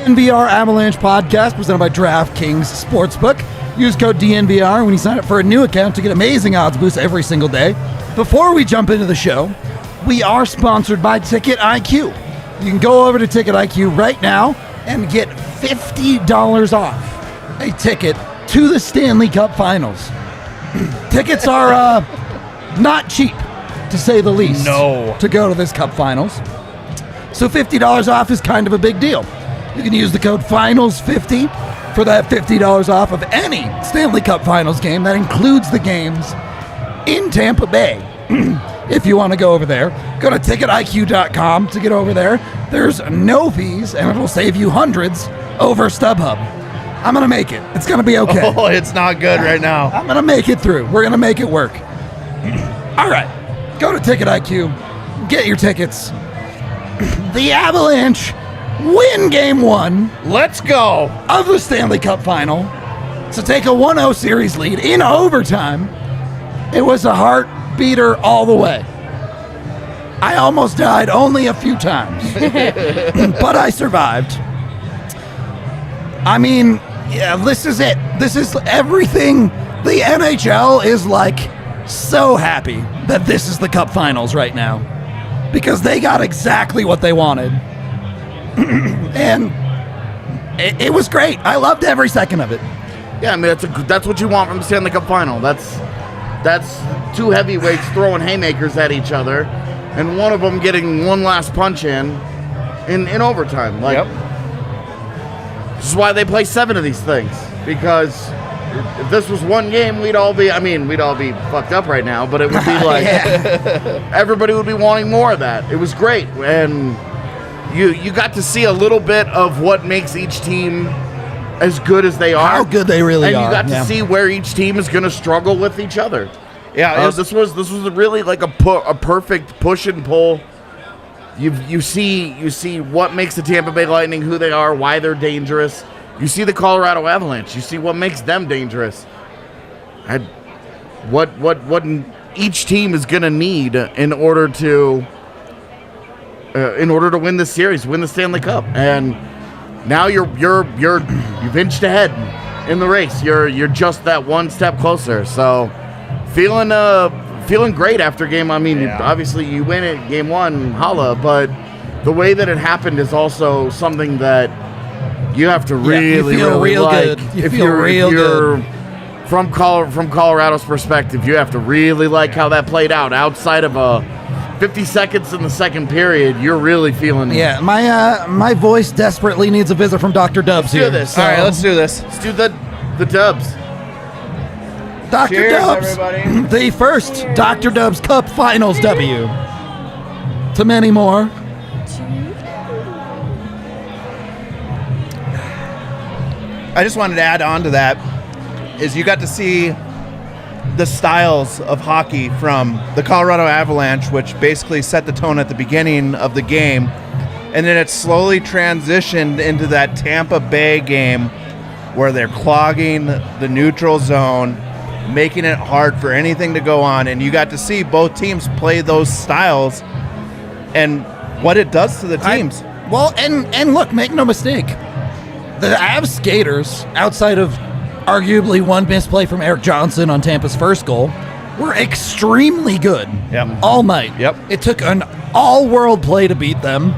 DNVR Avalanche podcast presented by DraftKings Sportsbook. Use code DNVR when you sign up for a new account to get amazing odds boosts every single day. Before we jump into the show, we are sponsored by Ticket IQ. You can go over to Ticket IQ right now and get $50 off a ticket to the Stanley Cup Finals. Tickets are not cheap, to say the least. No. To go to this Cup Finals. So $50 off is kind of a big deal. You can use the code FINALS50 for that $50 off of any Stanley Cup Finals game. That includes the games in Tampa Bay. If you want to go over there, go to ticketiq.com to get over there. There's no fees, and it'll save you hundreds over StubHub. I'm going to make it. It's going to be okay. Oh, it's not good right now. I'm going to make it through. We're going to make it work. All right. Go to Ticket IQ. Get your tickets. The Avalanche win Game 1. Let's go. Of the Stanley Cup Final to take a 1-0 series lead in overtime. It was a heart beater all the way. I almost died only a few times, but I survived. I mean, yeah, this is it. This is everything. The NHL is like so happy that this is the Cup Finals right now because they got exactly what they wanted. And it was great. I loved every second of it. Yeah, I mean, that's what you want from the Stanley Cup Final. That's two heavyweights throwing haymakers at each other, and one of them getting one last punch in overtime. Like, This is why they play 7 of these things, because if this was one game, we'd all be fucked up right now, but it would be like everybody would be wanting more of that. It was great, and you got to see a little bit of what makes each team as good as they are. How good they really are. And you got to see where each team is going to struggle with each other. Yeah, this was really like a perfect push and pull. You see what makes the Tampa Bay Lightning who they are, why they're dangerous. You see the Colorado Avalanche. You see what makes them dangerous. What each team is going to need in order to win this series, win the Stanley Cup, and now you've inched ahead in the race. You're just that one step closer. So feeling great after game. I mean, obviously you win it Game 1, holla, but the way that it happened is also something that you have to really like. Good. If you're from Colorado's perspective, you have to really like how that played out. Outside of 50 seconds in the second period, you're really feeling it. Yeah, my voice desperately needs a visit from Dr. Dubs here. Do this. All right, let's do this. Let's do the Dubs. Dr. Cheers, Dubs, everybody. the first Dr. Dubs Cup Finals W. To many more. I just wanted to add on to that is you got to see the styles of hockey from the Colorado Avalanche, which basically set the tone at the beginning of the game, and then it slowly transitioned into that Tampa Bay game where they're clogging the neutral zone, making it hard for anything to go on, and you got to see both teams play those styles and what it does to the teams. And look, make no mistake, the Avs skaters, outside of arguably one misplay from Eric Johnson on Tampa's first goal, were extremely good all night. Yep. It took an all-world play to beat them,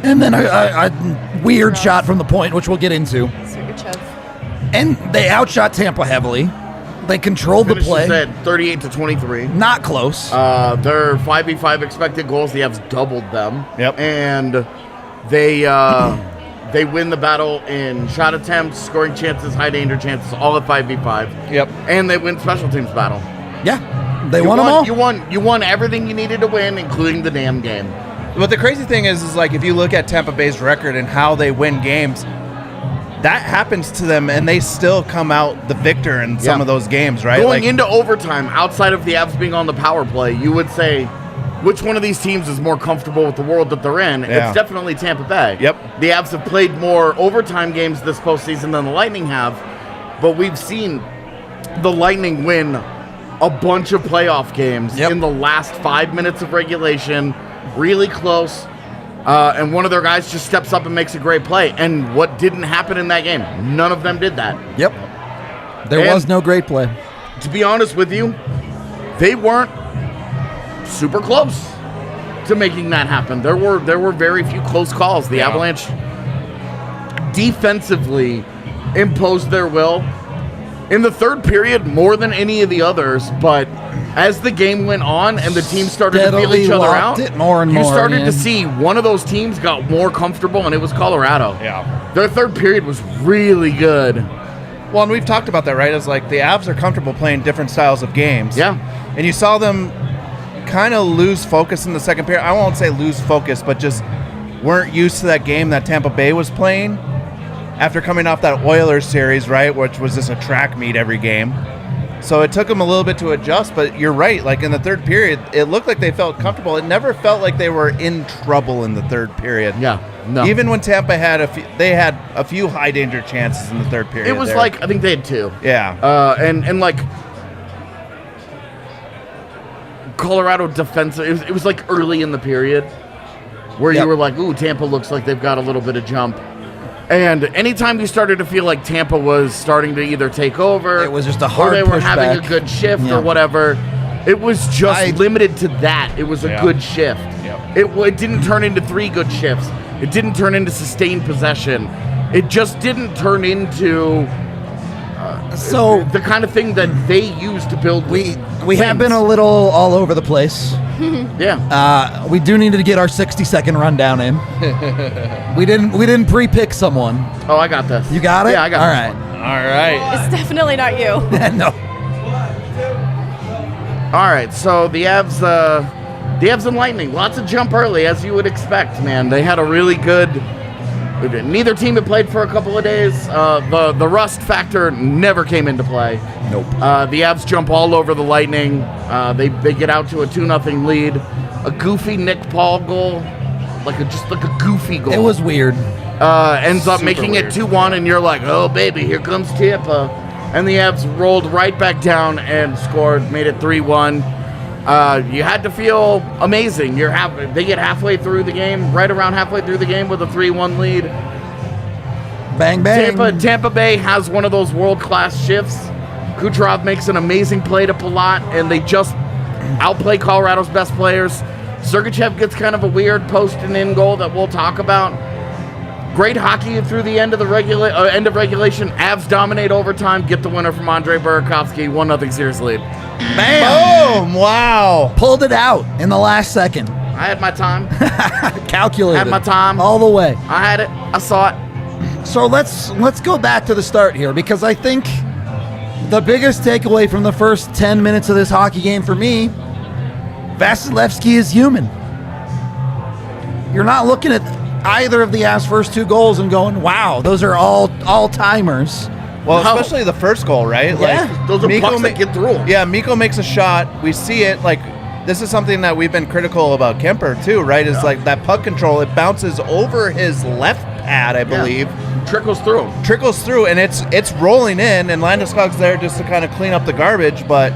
and then a weird shot from the point, which we'll get into. And they outshot Tampa heavily. They controlled the play. At 38-23. Not close. Their 5v5 expected goals, the Avs doubled them. Yep. And they win the battle in shot attempts, scoring chances, high danger chances, all at 5v5. Yep. And they win special teams battle. Yeah. They won them all. You won everything you needed to win, including the damn game. But the crazy thing is like if you look at Tampa Bay's record and how they win games, that happens to them, and they still come out the victor in some of those games, right? Going into overtime, outside of the Avs being on the power play, you would say, which one of these teams is more comfortable with the world that they're in? Yeah. It's definitely Tampa Bay. Yep. The Avs have played more overtime games this postseason than the Lightning have, but we've seen the Lightning win a bunch of playoff games in the last 5 minutes of regulation, really close. and one of their guys just steps up and makes a great play. And what didn't happen in that game? None of them did that. Yep. There was no great play. To be honest with you, they weren't super close to making that happen. There were very few close calls. The Avalanche defensively imposed their will in the third period more than any of the others, but as the game went on and the teams started to feel each other out, you started to see one of those teams got more comfortable, and it was Colorado. Yeah. Their third period was really good. Well, and we've talked about that, right? It's like the Avs are comfortable playing different styles of games. Yeah. And you saw them kind of lose focus in the second period. I won't say lose focus, but just weren't used to that game that Tampa Bay was playing after coming off that Oilers series, right, which was just a track meet every game. So it took them a little bit to adjust, but you're right. Like in the third period, it looked like they felt comfortable. It never felt like they were in trouble in the third period. Yeah, no. Even when Tampa had they had a few high danger chances in the third period. It was like, I think they had 2. Yeah. And like Colorado defensive, it was like early in the period where you were like, ooh, Tampa looks like they've got a little bit of jump. And anytime you started to feel like Tampa was starting to either take over, it was just a hard or they were pushback. having a good shift or whatever, it was just limited to that. It was a good shift. Yep. It didn't turn into 3 good shifts. It didn't turn into sustained possession. It just didn't turn into So the kind of thing that they use to build. we have been a little all over the place. Yeah. We do need to get our 60-second rundown in. we didn't pre-pick someone. Oh, I got this. You got it? Yeah, I got All this right. one. All right. It's definitely not you. No. All right, so the Avs and Lightning, lots of jump early, as you would expect, man. They had a really good. Neither team had played for a couple of days. The rust factor never came into play. Nope. The Avs jump all over the Lightning. They get out to a 2-0 lead. A goofy Nick Paul goal, just like a goofy goal. It was weird. Ends up Super making weird. it 2-1, and you're like, oh baby, here comes Tampa. And the Avs rolled right back down and scored, made it 3-1. You had to feel amazing. They get halfway through the game, right around halfway through the game with a 3-1 lead. Bang, bang. Tampa Bay has one of those world-class shifts. Kucherov makes an amazing play to Palat, and they just outplay Colorado's best players. Sergachev gets kind of a weird post and in goal that we'll talk about. Great hockey through the end of end of regulation. Avs dominate overtime, get the winner from Andre Burakovsky, 1-0 series lead. Bam. Boom! Wow. Pulled it out in the last second. I had my time. Calculated. Had my time. All the way. I had it. I saw it. So let's go back to the start here, because I think the biggest takeaway from the first 10 minutes of this hockey game for me, Vasilevsky is human. You're not looking at either of the Avs' first 2 goals and going, wow, those are all-timers. Well, No. especially the first goal, right? Yeah. Those are Mikko pucks that get through 'em. Yeah, Mikko makes a shot. We see it. Like, this is something that we've been critical about Kemper, too, right? Is like that puck control. It bounces over his left pad, I believe. Trickles through 'em. Trickles through, and it's rolling in, and Landeskog's there just to kind of clean up the garbage, but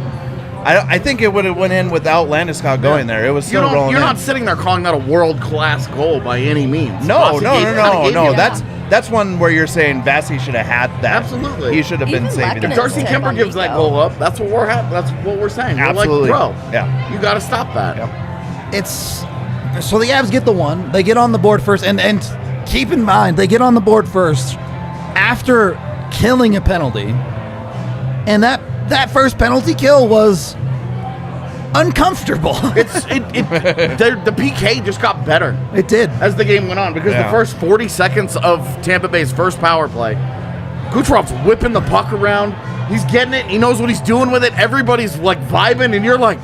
I think it would have went in without Landeskog going there. It was still rolling You're in. not sitting there calling that a world-class goal by any means. No. Vasi gave you- That's one where you're saying Vasi should have had that. Absolutely. He should have been Even saving Lehkonen it. Darcy Tip Kemper on gives that Mikko. goal up. That's what we're saying. Absolutely. We're like, bro, Yeah. you got to stop that. Yep. It's so the Avs get the one. They get on the board first, and keep in mind they get on the board first after killing a penalty, and that first penalty kill was uncomfortable. The PK just got better It did. as the game went on, because the first 40 seconds of Tampa Bay's first power play, Kucherov's whipping the puck around. He's getting it. He knows what he's doing with it. Everybody's like vibing, and you're like,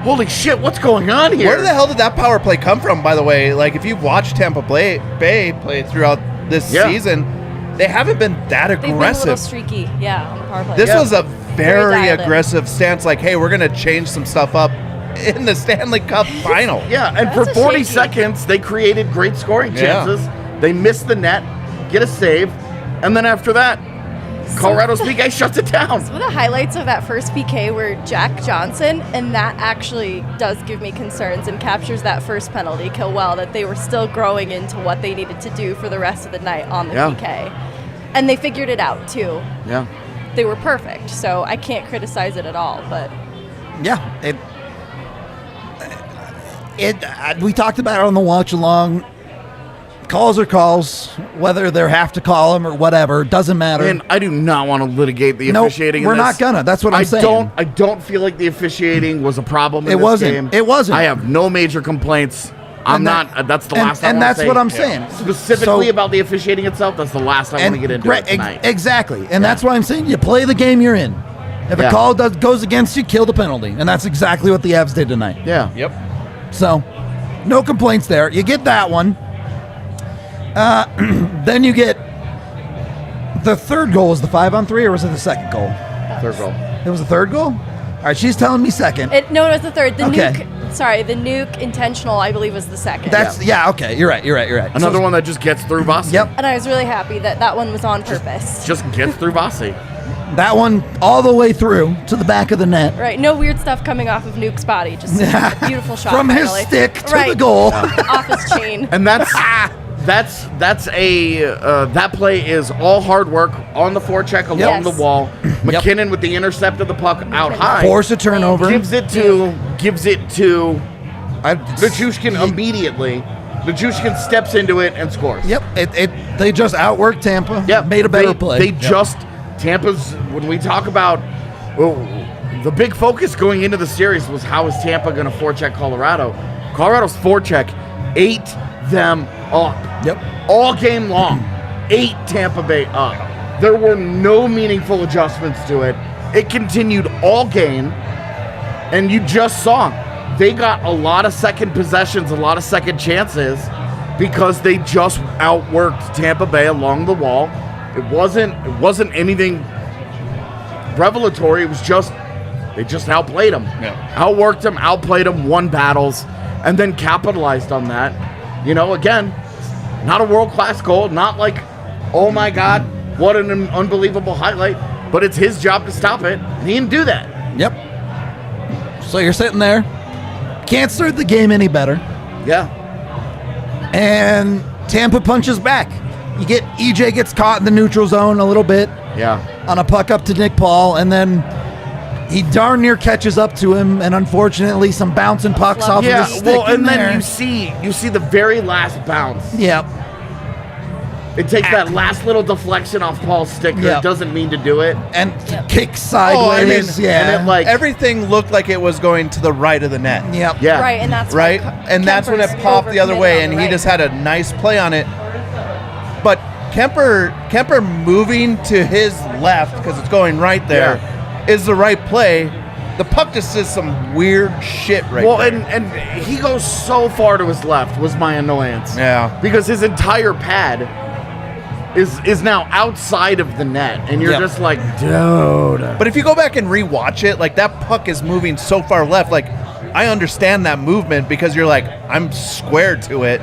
holy shit, what's going on here? Where the hell did that power play come from, by the way? Like, if you've watched Tampa Bay play throughout this season, they haven't been that They've been a aggressive. little streaky, on the power play. This was a Very very dialed in. aggressive stance, like, hey, we're going to change some stuff up in the Stanley Cup Final. Yeah, and That's for a 40 shaky. seconds, they created great scoring Yeah. chances. They missed the net, get a save, and then after that, Colorado's PK shuts it down. Some of the highlights of that first PK were Jack Johnson, and that actually does give me concerns and captures that first penalty kill well, that they were still growing into what they needed to do for the rest of the night on the PK. And they figured it out, too. Yeah. They were perfect, so I can't criticize it at all, but... Yeah, we talked about it on the watch along. Calls are calls, whether they have to call them or whatever, doesn't matter. And I do not want to litigate the officiating. We're not gonna. That's what I'm saying. I don't feel like the officiating was a problem in It this wasn't. game. It wasn't. I have no major complaints. That's the last. And that's what I'm saying. Specifically about the officiating itself. That's the last I want to get into it tonight. Exactly, and that's why I'm saying you play the game you're in. If a call goes against you, kill the penalty, and that's exactly what the Avs did tonight. Yeah. Yep. So, no complaints there. You get that one. Then you get the third goal. Was the 5-on-3 or was it the second goal? Third goal. It was the third goal? All right, she's telling me second. No, it was the third. The Okay. the nuke intentional, I believe, was the second. Okay. You're right. Another one that just gets through Vasi. Yep. And I was really happy that one was on purpose. Just gets through Vasi. That one all the way through to the back of the net. Right, no weird stuff coming off of Nuke's body. Just a beautiful shot. From his finally. stick to the goal. Off his chain. And that play is all hard work on the forecheck along the wall. McKinnon with the intercept of the puck out high. Force a turnover. Gives it to Nichushkin immediately. Nichushkin steps into it and scores. Yep. They just outworked Tampa. Yep. Made a better play. Tampa's, when we talk about, the big focus going into the series was how is Tampa going to forecheck Colorado. Colorado's forecheck ate them up. Yep. All game long, ate Tampa Bay up. There were no meaningful adjustments to it. It continued all game, and you just saw they got a lot of second possessions, a lot of second chances because they just outworked Tampa Bay along the wall. It wasn't anything revelatory. It was they just outplayed them. Yeah. Outworked them, outplayed them, won battles, and then capitalized on that. Again, not a world-class goal, not like, oh my God, what an unbelievable highlight, but it's his job to stop it, and he didn't do that. Yep. So you're sitting there, can't start the game any better, Yeah. and Tampa punches back. You get EJ gets caught in the neutral zone a little bit Yeah. on a puck up to Nick Paul, and then he darn near catches up to him, and unfortunately some bouncing pucks off of his stick and then there. you see the very last bounce. Yep. It takes that last little deflection off Paul's stick. Yep. It doesn't mean to do it. And kicks sideways. and it, like, Everything looked like it was going to the right of the net. Yep. Yeah. Right, and that's Right? And that's when it Kemper's popped the other way, overcommitted and on he the just right. had a nice play on it. But Kemper moving to his left, because it's going right there, is the right play. The puck just does some weird shit right there. And he goes so far to his left was my annoyance. Yeah. Because his entire pad is now outside of the net, and you're just like, dude. But if you go back and rewatch it, like, that puck is moving so far left. Like, I understand that movement because you're like, I'm squared to it.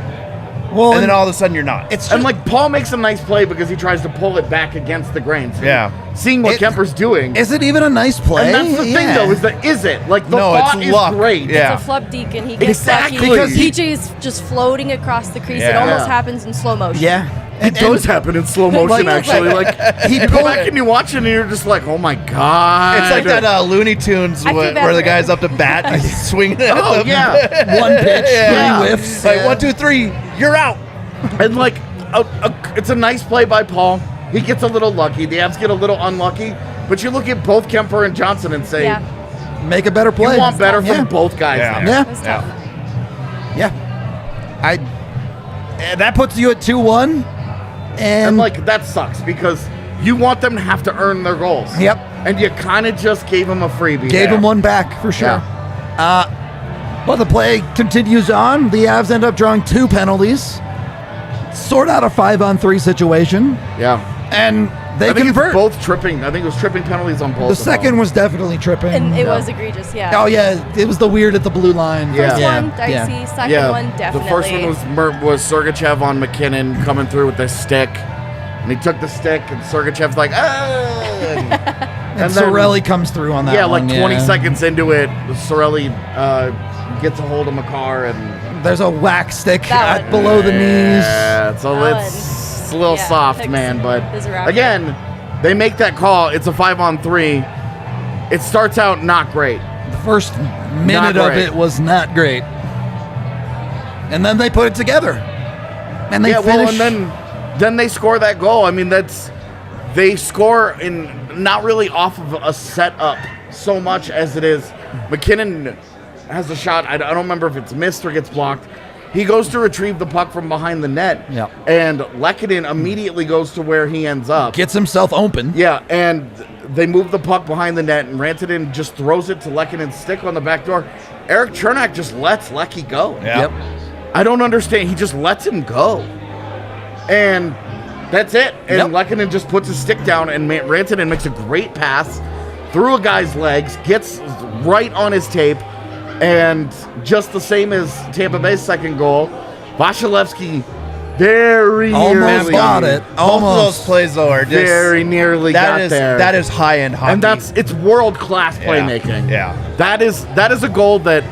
Well, And then all of a sudden you're not. it's And just, like Paul makes a nice play because he tries to pull it back against the grain. So Yeah. seeing what It- Kemper's doing. is it even a nice play? And that's the thing, Yeah. though, is it? Like, the No, it's thought is luck. great. Yeah. It's a flub deacon. He gets Exactly. lucky. Because he- PJ's just floating across the crease. It Yeah. almost Yeah. happens in slow motion. Yeah. It does happen in slow motion, Like- actually. Like, he you go pulled- back and you watch it, and you're just like, oh my God. It's like that Looney Tunes I feel where, bad where the for guy's him. up to bat and he's swinging at Oh, them. yeah. One pitch, Yeah. 3 whiffs. Like, 1, 2, 3, you're out. And like, it's a nice play by Paul. He gets a little lucky. The Avs get a little unlucky. But you look at both Kemper and Johnson and say, Yeah. Make a better play. you want better Yeah. from both guys Yeah. there. Yeah. It was tough. Yeah. That puts you at 2-1. And like, that sucks because you want them to have to earn their goals. Yep. And you kind of just gave them a freebie. Gave there. him one back for sure. But the play continues on. The Avs end up drawing 2 penalties. Sort out a 5-on-3 situation. Yeah. And they I think convert. it's both tripping. I think it was tripping penalties on both. The of second them. was definitely tripping. And it was egregious, yeah. Oh, yeah. It was the weird at the blue line. Yeah. First Yeah. one, dicey. Yeah. Second one, definitely. The first one was Sergachev on McKinnon coming through with the stick. and he took the stick, and Sergachev's like, ah! And Cirelli comes through on that yeah, one. like 20 seconds into it, Cirelli gets a hold of Makar, and there's a whack stick That one. below the knees. yeah, so That it's a little Yeah, soft, Hicks man. But is a rapper. again, they make that call. It's a 5-on-3. It starts out not great. The first minute of great. it was not great. And then they put it together. And they yeah, finish. well, and then they score that goal. I mean, they score in not really off of a setup so much as it is McKinnon has a shot. I don't remember if it's missed or gets blocked. He goes to retrieve the puck from behind the net, Yep. and Lehkonen immediately goes to where he ends up. Gets himself open. Yeah, and they move the puck behind the net, and Rantanen just throws it to Lehkonen's stick on the back door. Eric Chernak just lets Lecky go. Yep. I don't understand. He just lets him go. And that's it. And Lehkonen just puts his stick down, and Rantanen makes a great pass through a guy's legs, gets right on his tape, and just the same as Tampa Bay's second goal, Vasilevsky very Almost nearly got it. Both of those Almost. plays, though, are just very nearly got there. That is high-end hockey. And it's world-class playmaking. Yeah. That is a goal that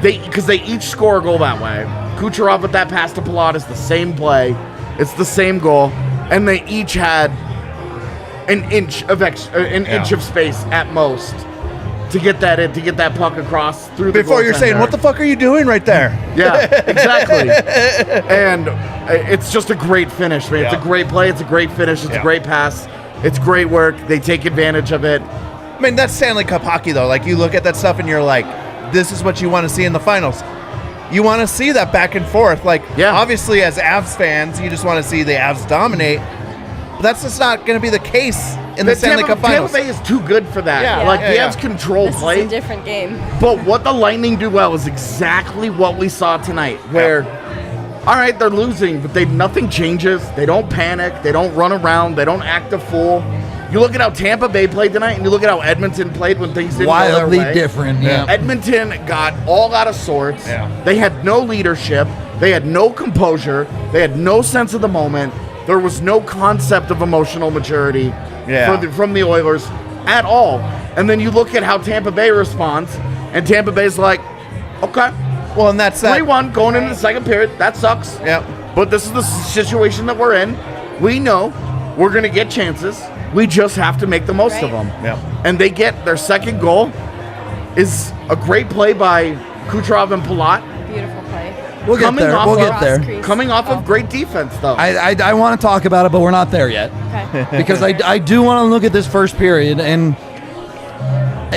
because they each score a goal that way. Kucherov with that pass to Pilatus, the same play. It's the same goal. And they each had an inch of space at most to get that puck across through the Before you're saying, goaltender. what the fuck are you doing right there? Yeah, exactly. And it's just a great finish, man. It's a great play. It's a great finish. It's a great pass. It's great work. They take advantage of it. I mean, that's Stanley Cup hockey, though. Like, you look at that stuff and you're like, this is what you want to see in the finals. You want to see that back and forth. Like, obviously, as Avs fans, you just want to see the Avs dominate. But that's just not going to be the case in the Stanley Cup Finals. Tampa Bay is too good for that. Yeah. Like, Yeah, the yeah. Avs control This play. is a different game. But what the Lightning do well is exactly what we saw tonight, where, all right, they're losing, but nothing changes. They don't panic. They don't run around. They don't act a fool. You look at how Tampa Bay played tonight, and you look at how Edmonton played when things didn't go Wildly their way. different. Yeah. Edmonton got all out of sorts. Yeah. They had no leadership. They had no composure. They had no sense of the moment. There was no concept of emotional maturity from the Oilers at all. And then you look at how Tampa Bay responds, and Tampa Bay's like, okay, Well, and that's that. 3-1 going into the second period. That sucks. Yeah. But this is the situation that we're in. We know we're going to get chances. We just have to make the most of them. Yeah. And they get their second goal is a great play by Kucherov and Palat. Beautiful play. We'll get there. We'll get there. Cross crease. Coming off of great defense, though. I want to talk about it, but we're not there yet. Okay. Because I do want to look at this first period and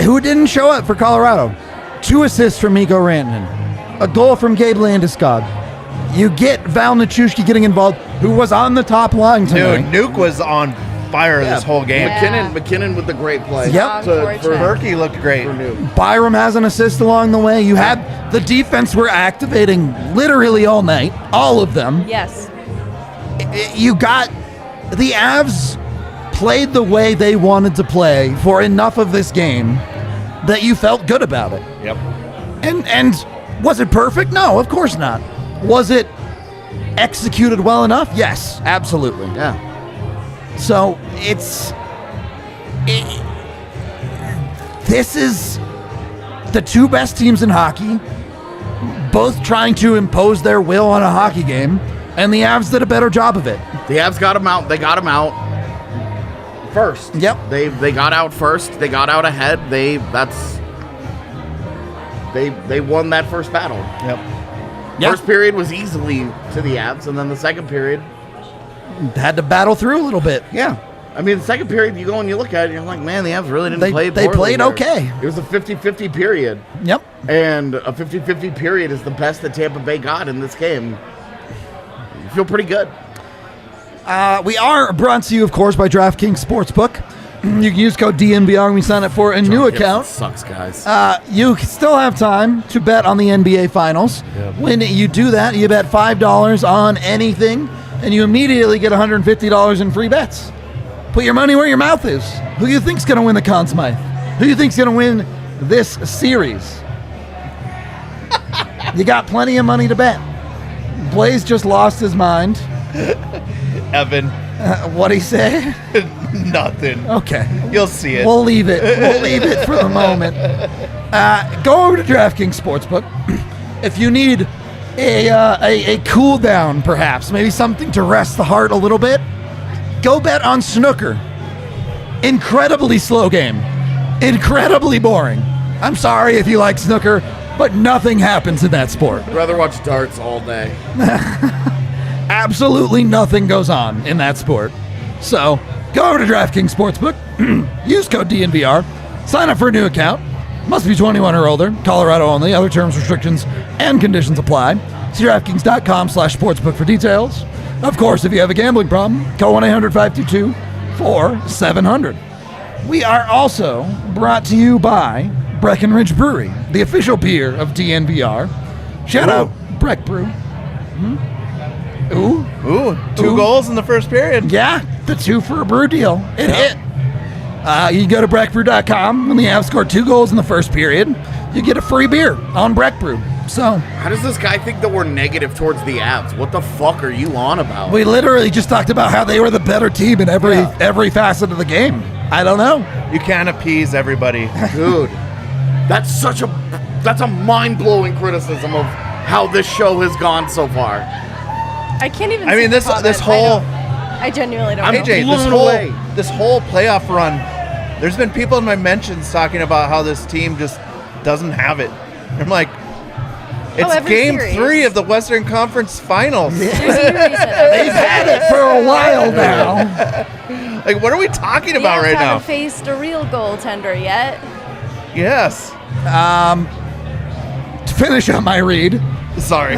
who didn't show up for Colorado. 2 assists from Mikko Rantanen. A goal from Gabe Landeskog. You get Val Nichushkin getting involved, who was on the top line tonight. Dude, Nuke was on fire this whole game. Yeah. McKinnon with the great play. Yep. For Berkey looked great. Nuke. Byram has an assist along the way. You had the defense were activating literally all night, all of them. Yes. You got the Avs played the way they wanted to play for enough of this game that you felt good about it. Yep. And was it perfect? No, of course not. Was it executed well enough? Yes, absolutely. Yeah. So this is the 2 best teams in hockey, both trying to impose their will on a hockey game, and the Avs did a better job of it. The Avs got him out. They got him out first. Yep. They got out first. They got out ahead. They won that first battle. Yep. Yep. First period was easily to the Avs, and then the second period, Had to battle through a little bit. yeah. I mean, the second period, you go and you look at it, and you're like, man, the Avs really didn't play They poorly played there. okay. It was a 50-50 period, Yep. and a 50-50 period is the best that Tampa Bay got in this game. You feel pretty good. We are brought to you, of course, by DraftKings Sportsbook. You can use code DNVR when we sign up for a new account. Sucks, guys. You still have time to bet on the NBA Finals. When you do that, you bet $5 on anything, and you immediately get $150 in free bets. Put your money where your mouth is. Who do you think's going to win the Conn Smythe? Who do you think's going to win this series? You got plenty of money to bet. Blais just lost his mind. Evan, What'd he say? Nothing. Okay. You'll see it. We'll leave it. We'll leave it for the moment. Go over to DraftKings Sportsbook. If you need a cool down, perhaps, maybe something to rest the heart a little bit, go bet on snooker. Incredibly slow game. Incredibly boring. I'm sorry if you like snooker, but nothing happens in that sport. I'd rather watch darts all day. Absolutely nothing goes on in that sport. So, go over to DraftKings Sportsbook, use code DNVR, sign up for a new account. Must be 21 or older, Colorado only, other terms, restrictions, and conditions apply. See DraftKings.com/sportsbook for details. Of course, if you have a gambling problem, call 1-800-522-4700. We are also brought to you by Breckenridge Brewery, the official beer of DNVR. Shout out Breck Brew. Ooh. Two goals in the first period. Yeah, the 2 for a brew deal. It hit. You go to breckbrew.com. When the Avs score 2 goals in the first period, you get a free beer on Breck Brew. So, How does this guy think that we're negative towards the Avs? What the fuck are you on about? we literally just talked about how they were the better team in every facet of the game. I don't know. You can't appease everybody. Dude, that's a mind-blowing criticism of how this show has gone so far. I can't even. I mean, see this the comment. whole I genuinely don't know. AJ, blown away. this whole playoff run, there's been people in my mentions talking about how this team just doesn't have it. I'm like, it's every game series. 3 of the Western Conference Finals. There's a new reason. They've had it for a while now. Like, what are we talking The about Avs right now? haven't faced a real goaltender yet. Yes. To finish up my read, Sorry.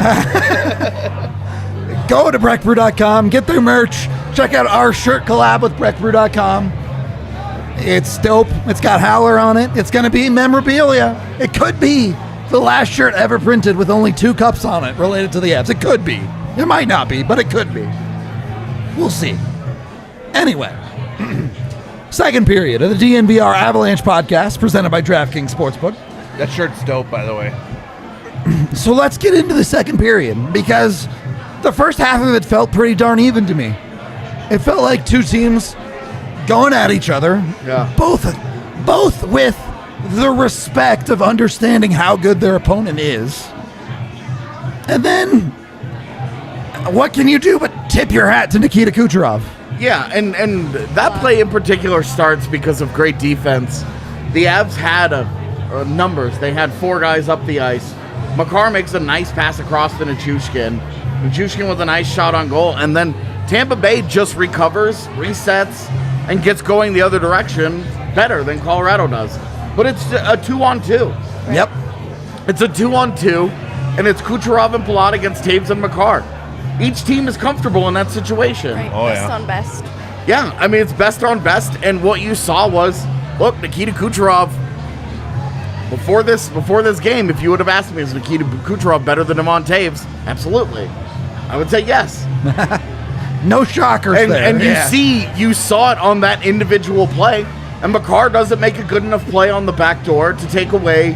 go to breckbrew.com, get their merch, check out our shirt collab with breckbrew.com. It's dope. It's got Howler on it. It's going to be memorabilia. It could be the last shirt ever printed with only 2 cups on it related to the Avs. It could be. It might not be, but it could be. We'll see. Anyway, second period of the DNVR Avalanche podcast presented by DraftKings Sportsbook. That shirt's dope, by the way. So let's get into the second period, because the first half of it felt pretty darn even to me. It felt like 2 teams going at each other, both with the respect of understanding how good their opponent is. And then, what can you do but tip your hat to Nikita Kucherov? Yeah, and that play in particular starts because of great defense. The Avs had numbers. They had 4 guys up the ice. Makar makes a nice pass across to Nichushkin. Nichushkin with a nice shot on goal. And then Tampa Bay just recovers, resets, and gets going the other direction better than Colorado does. But it's a 2-on-2. Yep. It's a 2-on-2, and it's Kucherov and Palat against Taves and Makar. Each team is comfortable in that situation. Right. Oh, best yeah. on best. Yeah, I mean, it's best on best, and what you saw was, look, Nikita Kucherov, before this game, if you would have asked me, is Nikita Kucherov better than Devon Taves? Absolutely. I would say yes. No shockers there. And you saw it on that individual play, and Makar doesn't make a good enough play on the back door to take away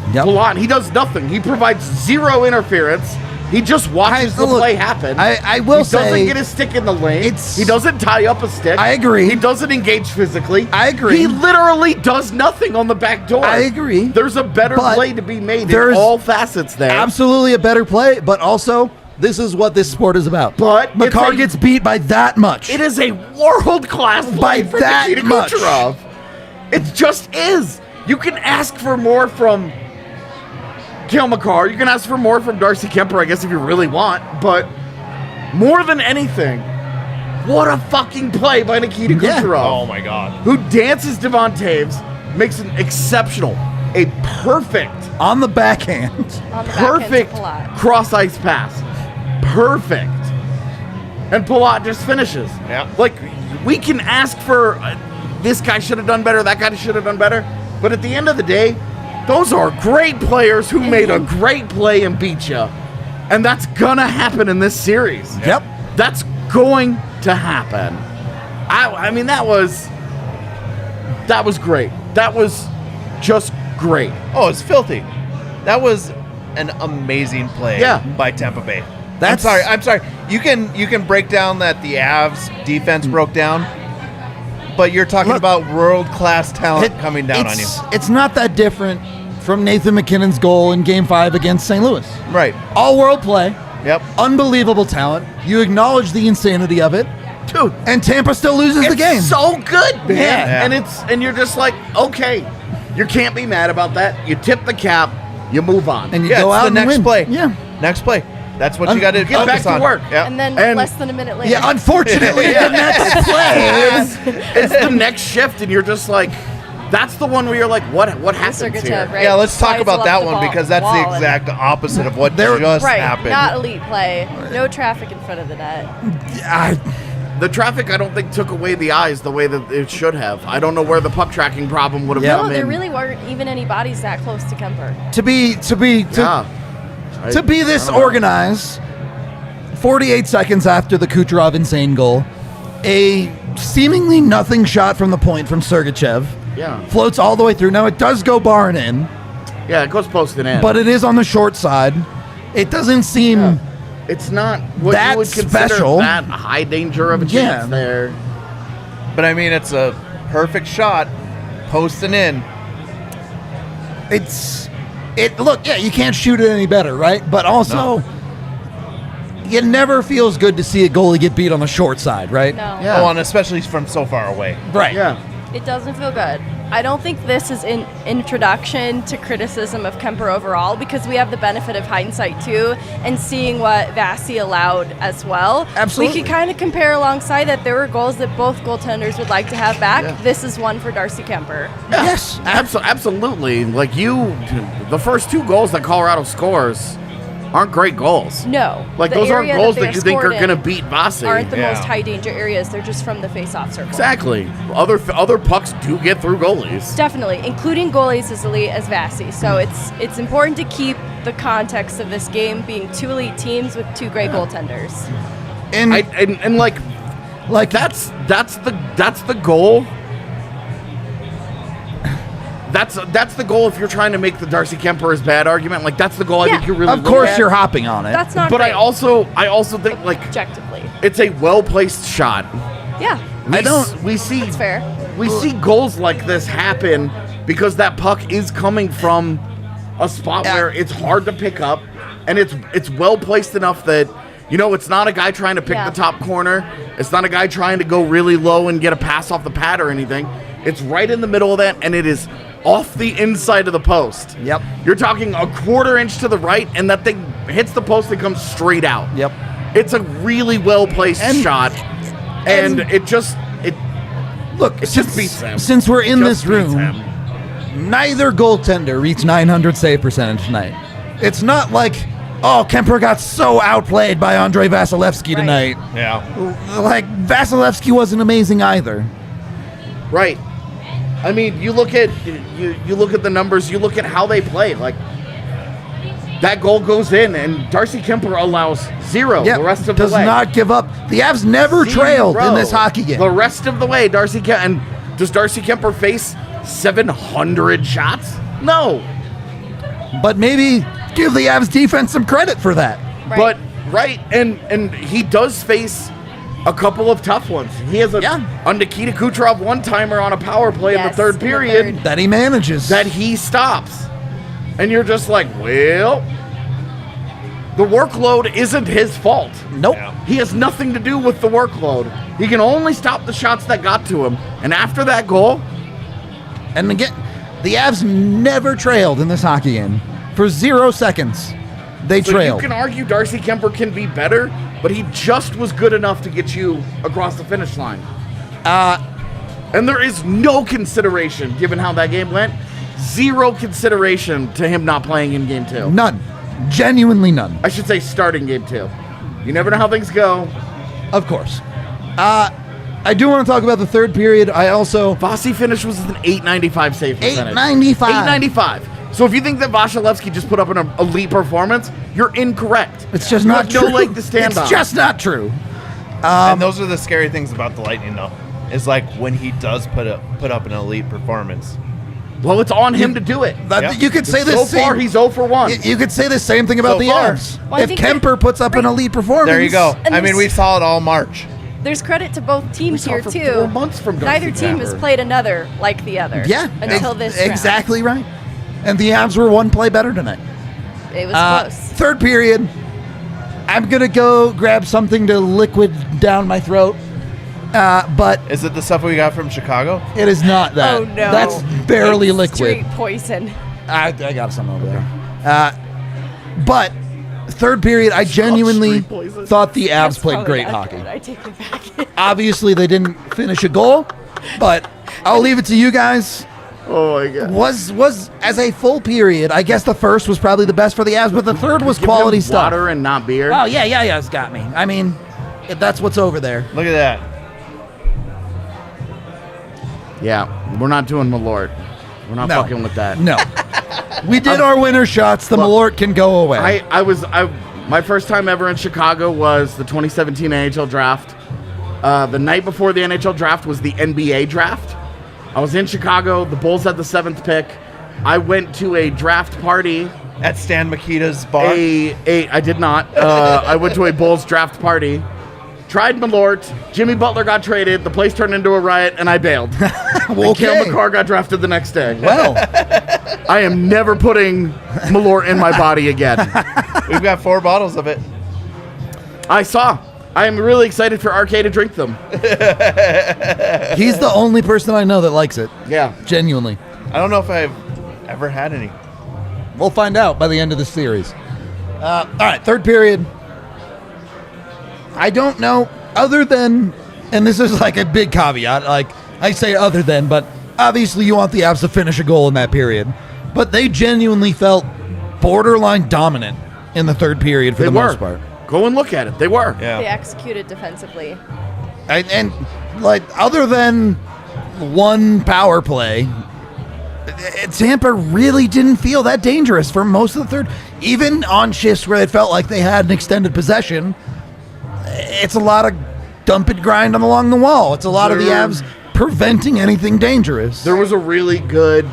Palat. He does nothing. He provides 0 interference. He just watches the play happen. I will say, he doesn't get his stick in the lane. He doesn't tie up a stick. I agree. He doesn't engage physically. I agree. He literally does nothing on the back door. I agree. There's a better But play to be made in there's all facets there. Absolutely a better play, but also, this is what this sport is about. But Makar gets beat by that much. It is a world-class play By for that Nikita much. Kucherov. It just is. You can ask for more from Cale Makar. You can ask for more from Darcy Kemper, I guess, if you really want. But more than anything, what a fucking play by Nikita Kucherov. Oh, my God. Who dances Devon Taves, makes an exceptional, a perfect, on the backhand. On the perfect backhand to Palat. cross-ice pass. Perfect. And Palat just finishes. Yeah. Like, we can ask for this guy should have done better, that guy should have done better. But at the end of the day, those are great players who made a great play and beat you. And that's gonna happen in this series. Yep. That's going to happen. I mean, that was great. That was just great. Oh, it's filthy. That was an amazing play Yeah. by Tampa Bay. I'm sorry. You can break down that the Avs defense broke down, but you're talking about world-class talent coming down on you. It's not that different from Nathan McKinnon's goal in Game 5 against St. Louis. Right. All-world play. Yep. Unbelievable talent. You acknowledge the insanity of it. Dude. And Tampa still loses the game. So good, man. Yeah. And you're just like, okay, you can't be mad about that. You tip the cap, you move on. And you go out the and next win. play. Yeah. Next play. That's what you got to get back to work. Yeah. And then less than a minute later. Yeah, unfortunately, the next play. It's the next shift, and you're just like, that's the one where you're like, what happens here? Right? Yeah, let's talk about that one ball, because that's the exact opposite of what just happened. Not elite play. No traffic in front of the net. The traffic, I don't think, took away the eyes the way that it should have. I don't know where the puck tracking problem would have come No, in. there really weren't even any bodies that close to Kemper. To be this organized, 48 seconds after the Kucherov insane goal, a seemingly nothing shot from the point from Sergachev floats all the way through. Now, it does go bar and in. Yeah, it goes post and in. But it is on the short side. It doesn't seem... Yeah. It's not what that you would consider special. that high danger of a chance there. But, I mean, it's a perfect shot, post and in. Look, you can't shoot it any better, right? But also... It never feels good to see a goalie get beat on the short side, right? No. Yeah. Oh, and especially from so far away. Right. Yeah. It doesn't feel good. I don't think this is an introduction to criticism of Kemper overall because we have the benefit of hindsight too and seeing what Vasi allowed as well. Absolutely. We could kind of compare alongside that there were goals that both goaltenders would like to have back. Yeah. This is one for Darcy Kemper. Yeah. Yes. Absolutely. Like the first two goals that Colorado scores aren't great goals. No. Like, The those aren't area goals they that you think are scored going to in beat Vasi. aren't the Yeah. most high danger areas. They're just from the face-off circle. Exactly. Other pucks do get through goalies. Definitely, including goalies as elite as Vasi. So it's important to keep the context of this game being two elite teams with two great goaltenders. And Like that's the goal. That's the goal if you're trying to make the Darcy Kemper is bad argument. Like, that's the goal I think you're really of course looking at. you're hopping on it. That's not But great, I also think, like, objectively. it's a well-placed shot. Yeah, We see that's fair. We see goals like this happen because that puck is coming from a spot where it's hard to pick up, and it's well placed enough that, it's not a guy trying to pick the top corner. It's not a guy trying to go really low and get a pass off the pad or anything. It's right in the middle of that, and it is off the inside of the post. Yep. You're talking a quarter inch to the right, and that thing hits the post and comes straight out. Yep. It's a really well-placed shot, and it just beats them. Since we're in Just this room, beats them. neither goaltender reached 900 save percentage tonight. It's not like, Kemper got so outplayed by Andrei Vasilevsky tonight. Yeah. Like, Vasilevsky wasn't amazing either. Right. I mean, you look at the numbers, you look at how they play. Like, that goal goes in, and Darcy Kemper allows zero the rest of the way. Does not give up. The Avs never trailed in this hockey game. The rest of the way, Darcy Kemper. And does Darcy Kemper face 700 shots? No. But maybe give the Avs defense some credit for that. Right. And he does face a couple of tough ones. He has a Nikita Kucherov one-timer on a power play in the third period That he manages. that he stops. And you're just like, well, the workload isn't his fault. Nope. Yeah. He has nothing to do with the workload. He can only stop the shots that got to him. And after that goal, And again, the Avs never trailed in this hockey game. For 0 seconds, they so trailed. you can argue Darcy Kemper can be better, but he just was good enough to get you across the finish line. And there is no consideration, given how that game went, zero consideration to him not playing in Game 2. None. Genuinely none. I should say starting Game 2. You never know how things go. Of course. I do want to talk about the third period. I also... Vasi finish was an 895 save percentage. 895. 895. So if you think that Vasilevsky just put up an elite performance, you're incorrect. It's just You not have true. no leg to stand on. It's just not true. And those are the scary things about the Lightning, though. Is like when he does put up an elite performance, Well, it's on him to do it. You could say this. So far, he's 0 for 1. You could say the same thing about So the far. Avs. Well, I If think Kemper puts up an elite performance, There you go. And I mean, we saw it all March. There's credit to both teams saw here for too. 4 months from Darcy Neither team has Tapper. played another like the other. Yeah, Until this round. exactly right. And the Avs were one play better tonight. It was close. Third period, I'm gonna go grab something to liquid down my throat, but Is it the stuff we got from Chicago? it is not that. Oh no. That's barely It's liquid. Straight poison. I got some over there. But third period, I genuinely street poison. thought the Avs That's played probably great not hockey. good. I take it back. Obviously, they didn't finish a goal, but I'll leave it to you guys. Oh, my God. Was as a full period, I guess the first was probably the best for the Avs, but the third was Give quality him stuff. water and not beer. Oh, yeah, it's got me. I mean, that's what's over there. Look at that. Yeah, we're not doing Malort. We're not No. fucking with that. No. We did our winter shots. The Malort can go away. My first time ever in Chicago was the 2017 NHL draft. The night before the NHL draft was the NBA draft. I was in Chicago. The Bulls had the 7th pick. I went to a draft party. At Stan Mikita's bar. I did not. I went to a Bulls draft party. Tried Malort. Jimmy Butler got traded. The place turned into a riot, and I bailed. And Cale McCarr got drafted the next day. Well, I am never putting Malort in my body again. We've got 4 bottles of it. I am really excited for RK to drink them. he's the only person I know that likes it. Yeah. Genuinely. I don't know if I've ever had any. We'll find out by the end of the series. All right, third period. I don't know, other than, and this is like a big caveat, like I say other than, but obviously you want the Avs to finish a goal in that period. But they genuinely felt borderline dominant in the third period for the most part. Go and look at it. They were. Yeah. They executed defensively. And like, other than one power play, Tampa really didn't feel that dangerous for most of the third. Even on shifts where it felt like they had an extended possession, it's a lot of dump and grind along the wall. It's a lot of the Avs preventing anything dangerous. There was a really good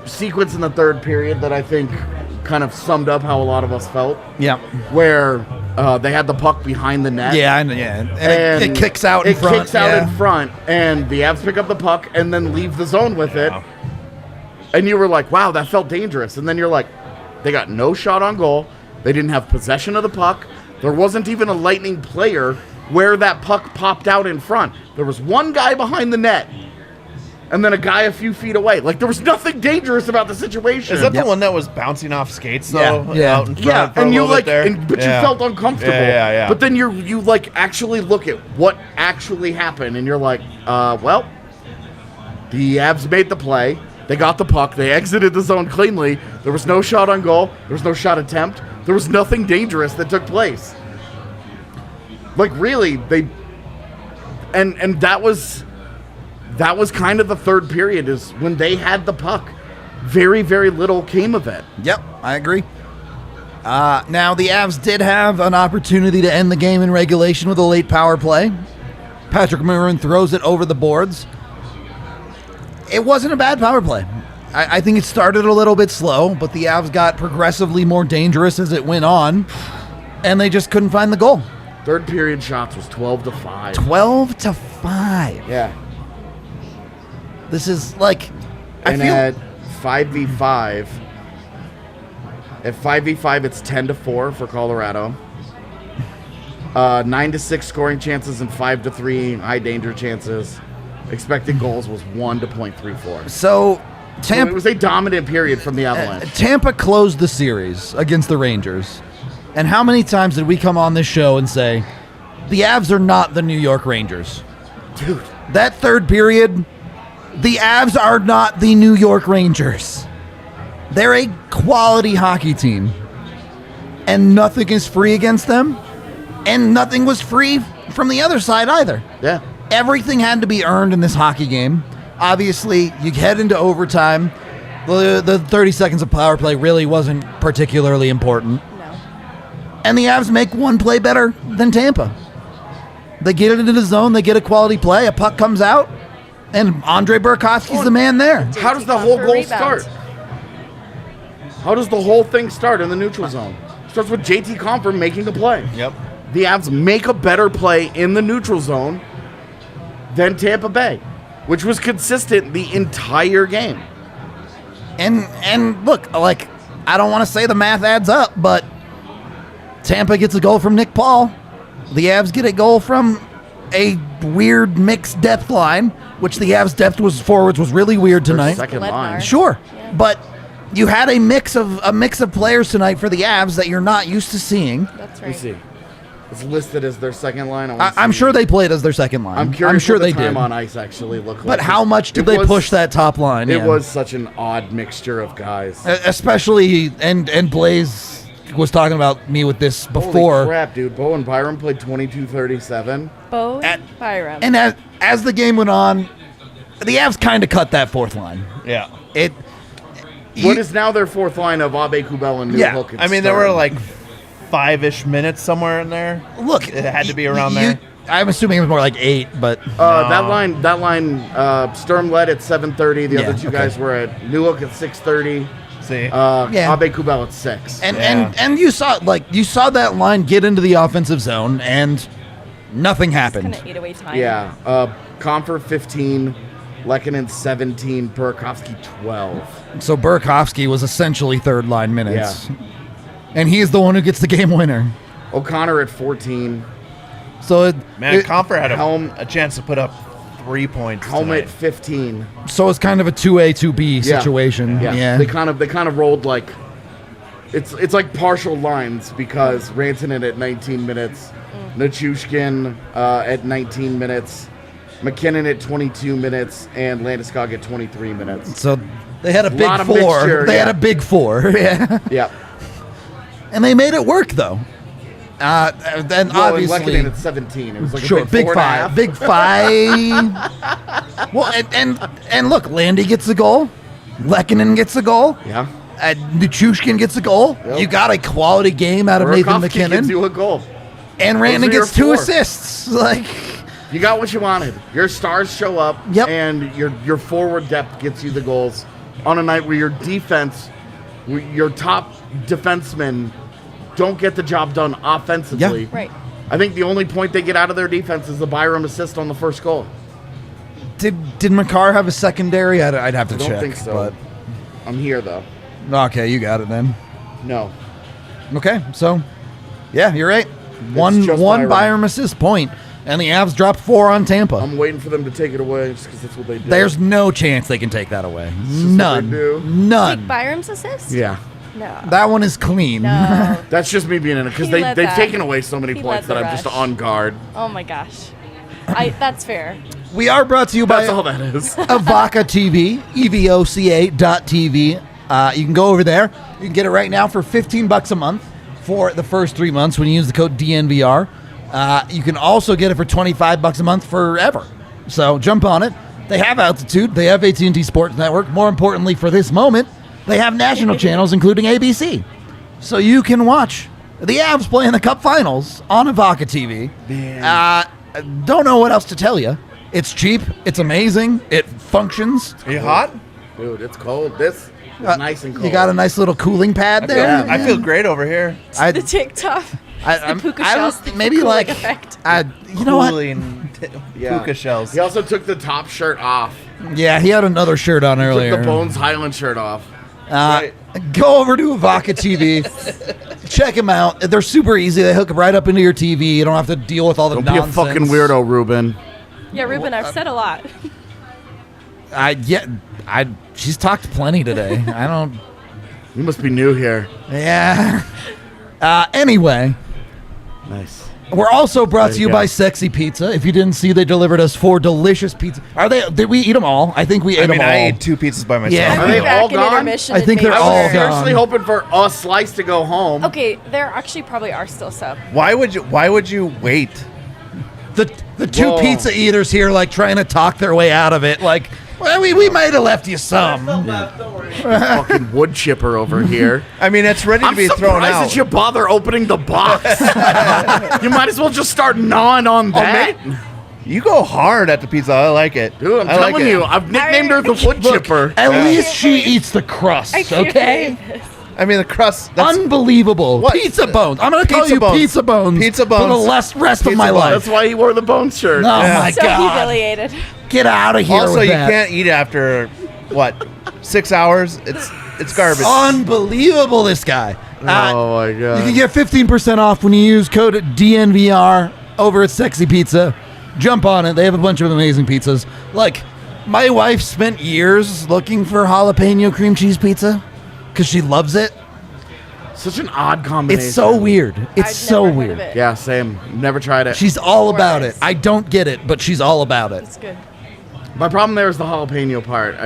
sequence in the third period that I think kind of summed up how a lot of us felt. Yeah. Where they had the puck behind the net. Yeah, and it kicks out in front. It kicks out in front, and the Avs pick up the puck and then leave the zone with it. Wow. And you were like, wow, that felt dangerous. And then you're like, they got no shot on goal. They didn't have possession of the puck. There wasn't even a Lightning player where that puck popped out in front. There was one guy behind the net, and then a guy a few feet away. Like, there was nothing dangerous about the situation. Is that the one that was bouncing off skates, though? Yeah. Out in front Yeah, for a and you little like, bit there? but you felt uncomfortable. Yeah. But then you like actually look at what actually happened, and you're like, well, the Avs made the play. They got the puck. They exited the zone cleanly. There was no shot on goal. There was no shot attempt. There was nothing dangerous that took place. Like, really, and that was kind of the third period, is when they had the puck. Very, very little came of it. Yep, I agree. Now, the Avs did have an opportunity to end the game in regulation with a late power play. Patrick Maroon throws it over the boards. It wasn't a bad power play. I think it started a little bit slow, but the Avs got progressively more dangerous as it went on, and they just couldn't find the goal. Third period shots was 12-5. 12-5. Yeah. This is like, And at 5v5, it's 10-4 for Colorado. 9-6 scoring chances and 5-3 high danger chances. Expected goals was 1.34. So It Tampa, was a dominant period from the Avalanche. Tampa closed the series against the Rangers. And how many times did we come on this show and say, the Avs are not the New York Rangers? Dude. That third period, the Avs are not the New York Rangers. They're a quality hockey team. And nothing is free against them. And nothing was free from the other side either. Yeah. Everything had to be earned in this hockey game. Obviously, you head into overtime. The 30 seconds of power play really wasn't particularly important. No. And the Avs make one play better than Tampa. They get it into the zone. They get a quality play. A puck comes out. And Andre Burakovsky's the man there. How does the whole goal start? How does the whole thing start in the neutral zone? It starts with JT Compher making a play. Yep. The Avs make a better play in the neutral zone than Tampa Bay, which was consistent the entire game. And look, like, I don't want to say the math adds up, but Tampa gets a goal from Nick Paul. The Avs get a goal from a weird mixed depth line, which the Avs depth forwards was really weird tonight. Second line. Sure, but you had a mix of players tonight for the Avs that you're not used to seeing. That's Let me right. see. It's listed as their second line. I'm sure they played as their second line. I'm curious sure what the they time did. on ice actually looked like. But how much did It they was- push that top line? It Yeah. was such an odd mixture of guys. Especially, and Blais was talking about me with this before. Holy crap, dude. Bowen Byram played 22-37. Bowen Byram. And as the game went on, the Avs kind of cut that fourth line. Yeah. What is now their fourth line of Abe Kubel and New Yeah. Hook? and I mean, there were Stern. like 5-ish minutes somewhere in there. Look, It had to be around there. I'm assuming it was more like 8, but That line, Sturm led at 7:30. The Yeah, other two okay. guys were at New Hook at 6:30. See, Yeah. Abe Kubel at 6. and you saw that line get into the offensive zone and nothing It's happened. gonna eat away time. Yeah, Comfer 15, Lehkonen 17, Burakovsky 12. So Burakovsky was essentially third line minutes. And he's the one who gets the game winner. O'Connor at 14, So man, Compher had Helm- a chance to put up 3 points. Helmet tonight. 15. so it's kind of a 2A 2B Yeah. situation. Yeah. They kind of rolled like it's like partial lines because Rantanen at 19 minutes, Nichushkin at 19 minutes, McKinnon at 22 minutes, and Landeskog at 23 minutes. So they had a big Lot of 4. mixture, They had yeah. a big 4. Yeah. Yep. And they made it work though. Then Well, and obviously Lehkonen at 17. It was like sure, a big 4.5. Big 5. Well, and look, Landy gets a goal. Lehkonen gets a goal. Yeah. Nichushkin gets a goal. Yep. You got a quality game out of Nathan Burakovsky gives McKinnon. you a goal. And Those Randon are your gets 2 4. assists. Like, You got what you wanted. Your stars show up, Yep. and your forward depth gets you the goals on a night where your defense, your top defensemen don't get the job done offensively. Yeah. Right. I think the only point they get out of their defense is the Byram assist on the first goal. did Makar have a secondary? I'd have to I don't check. think so. I'm here, though. But okay, you got it then. No. Okay, so yeah, you're right. just One Byram. Byram assist point, and the Avs dropped 4 on Tampa. I'm waiting for them to take it away just because that's what they do. There's no chance they can take that away. just what None. they do. None. Byram's assist? Yeah. No. That one is clean. No. That's just me being in it because He they've led that. taken away so many He points led that the I'm just rush. on guard. Oh my gosh. That's fair. We are brought to you by That's all that is. Avoca TV, EVOCA.tv. You can go over there. You can get it right now for $15 a month for the first 3 months when you use the code DNVR. You can also get it for $25 a month forever. So jump on it. They have Altitude. They have AT&T Sports Network. More importantly, for this moment, they have national channels, including ABC. So you can watch the Avs play in the Cup Finals on Avoca TV. Don't know what else to tell you. It's cheap. It's amazing. It functions. Are you hot? Dude, it's cold. This is nice and cold. You got a nice little cooling pad there. Yeah. I feel great over here. I, The TikTok. I'm- puka I shells, don't, the maybe cooling like effect. you know what? Cooling Yeah. puka shells. He also took the top shirt off. Yeah, he had another shirt on earlier. Took the Bones Highland shirt off. Right. Go over to Avoca TV. Check them out. They're super easy. They hook right up into your TV. You don't have to deal with all the Don't nonsense. be a fucking weirdo, Ruben. Yeah, Ruben, I've said a lot. She's talked plenty today. I don't. You must be new here. Yeah. Anyway, Nice. we're also brought There to you you go. by Sexy Pizza. If you didn't see, they delivered us 4 delicious pizza. Did we eat them all? I think we ate I mean, them all. I ate 2 pizzas by myself. Yeah. Are they Back all in gone? intermission I and think they're made I all was sure. gone. seriously hoping for a slice to go home. Okay, there actually probably are still some. Why would you wait? The 2 Whoa. pizza eaters here, like trying to talk their way out of it. Like, well, we might have left you some. Fucking wood chipper over here. I mean, it's ready to I'm be thrown surprised out. that you bother opening the box. You might as well just start gnawing on that. You go hard at the pizza. I like it. Dude, I'm I like telling it. you, I've nicknamed her the wood chipper. At least she eats the crust, I can't okay? believe this. I mean, the crust. That's, Unbelievable. What? Pizza bones. I'm going to call Pizza you bones. pizza bones. Pizza For the bones. rest of Pizza my bones. life. That's why he wore the bone shirt. Oh, my So God. humiliated. Get out of here also, with you that. can't eat after, what, 6 hours? It's garbage. Unbelievable, this guy. Oh, my You God. can get 15% off when you use code DNVR over at Sexy Pizza. Jump on it. They have a bunch of amazing pizzas. Like, my wife spent years looking for jalapeno cream cheese pizza because she loves it. Such an odd combination. It's so weird. It's I've so never heard of weird. it. Yeah, same. Never tried it. She's all about it. Worse. I don't get it, but she's all about it. It's good. My problem there is the jalapeno part. I'm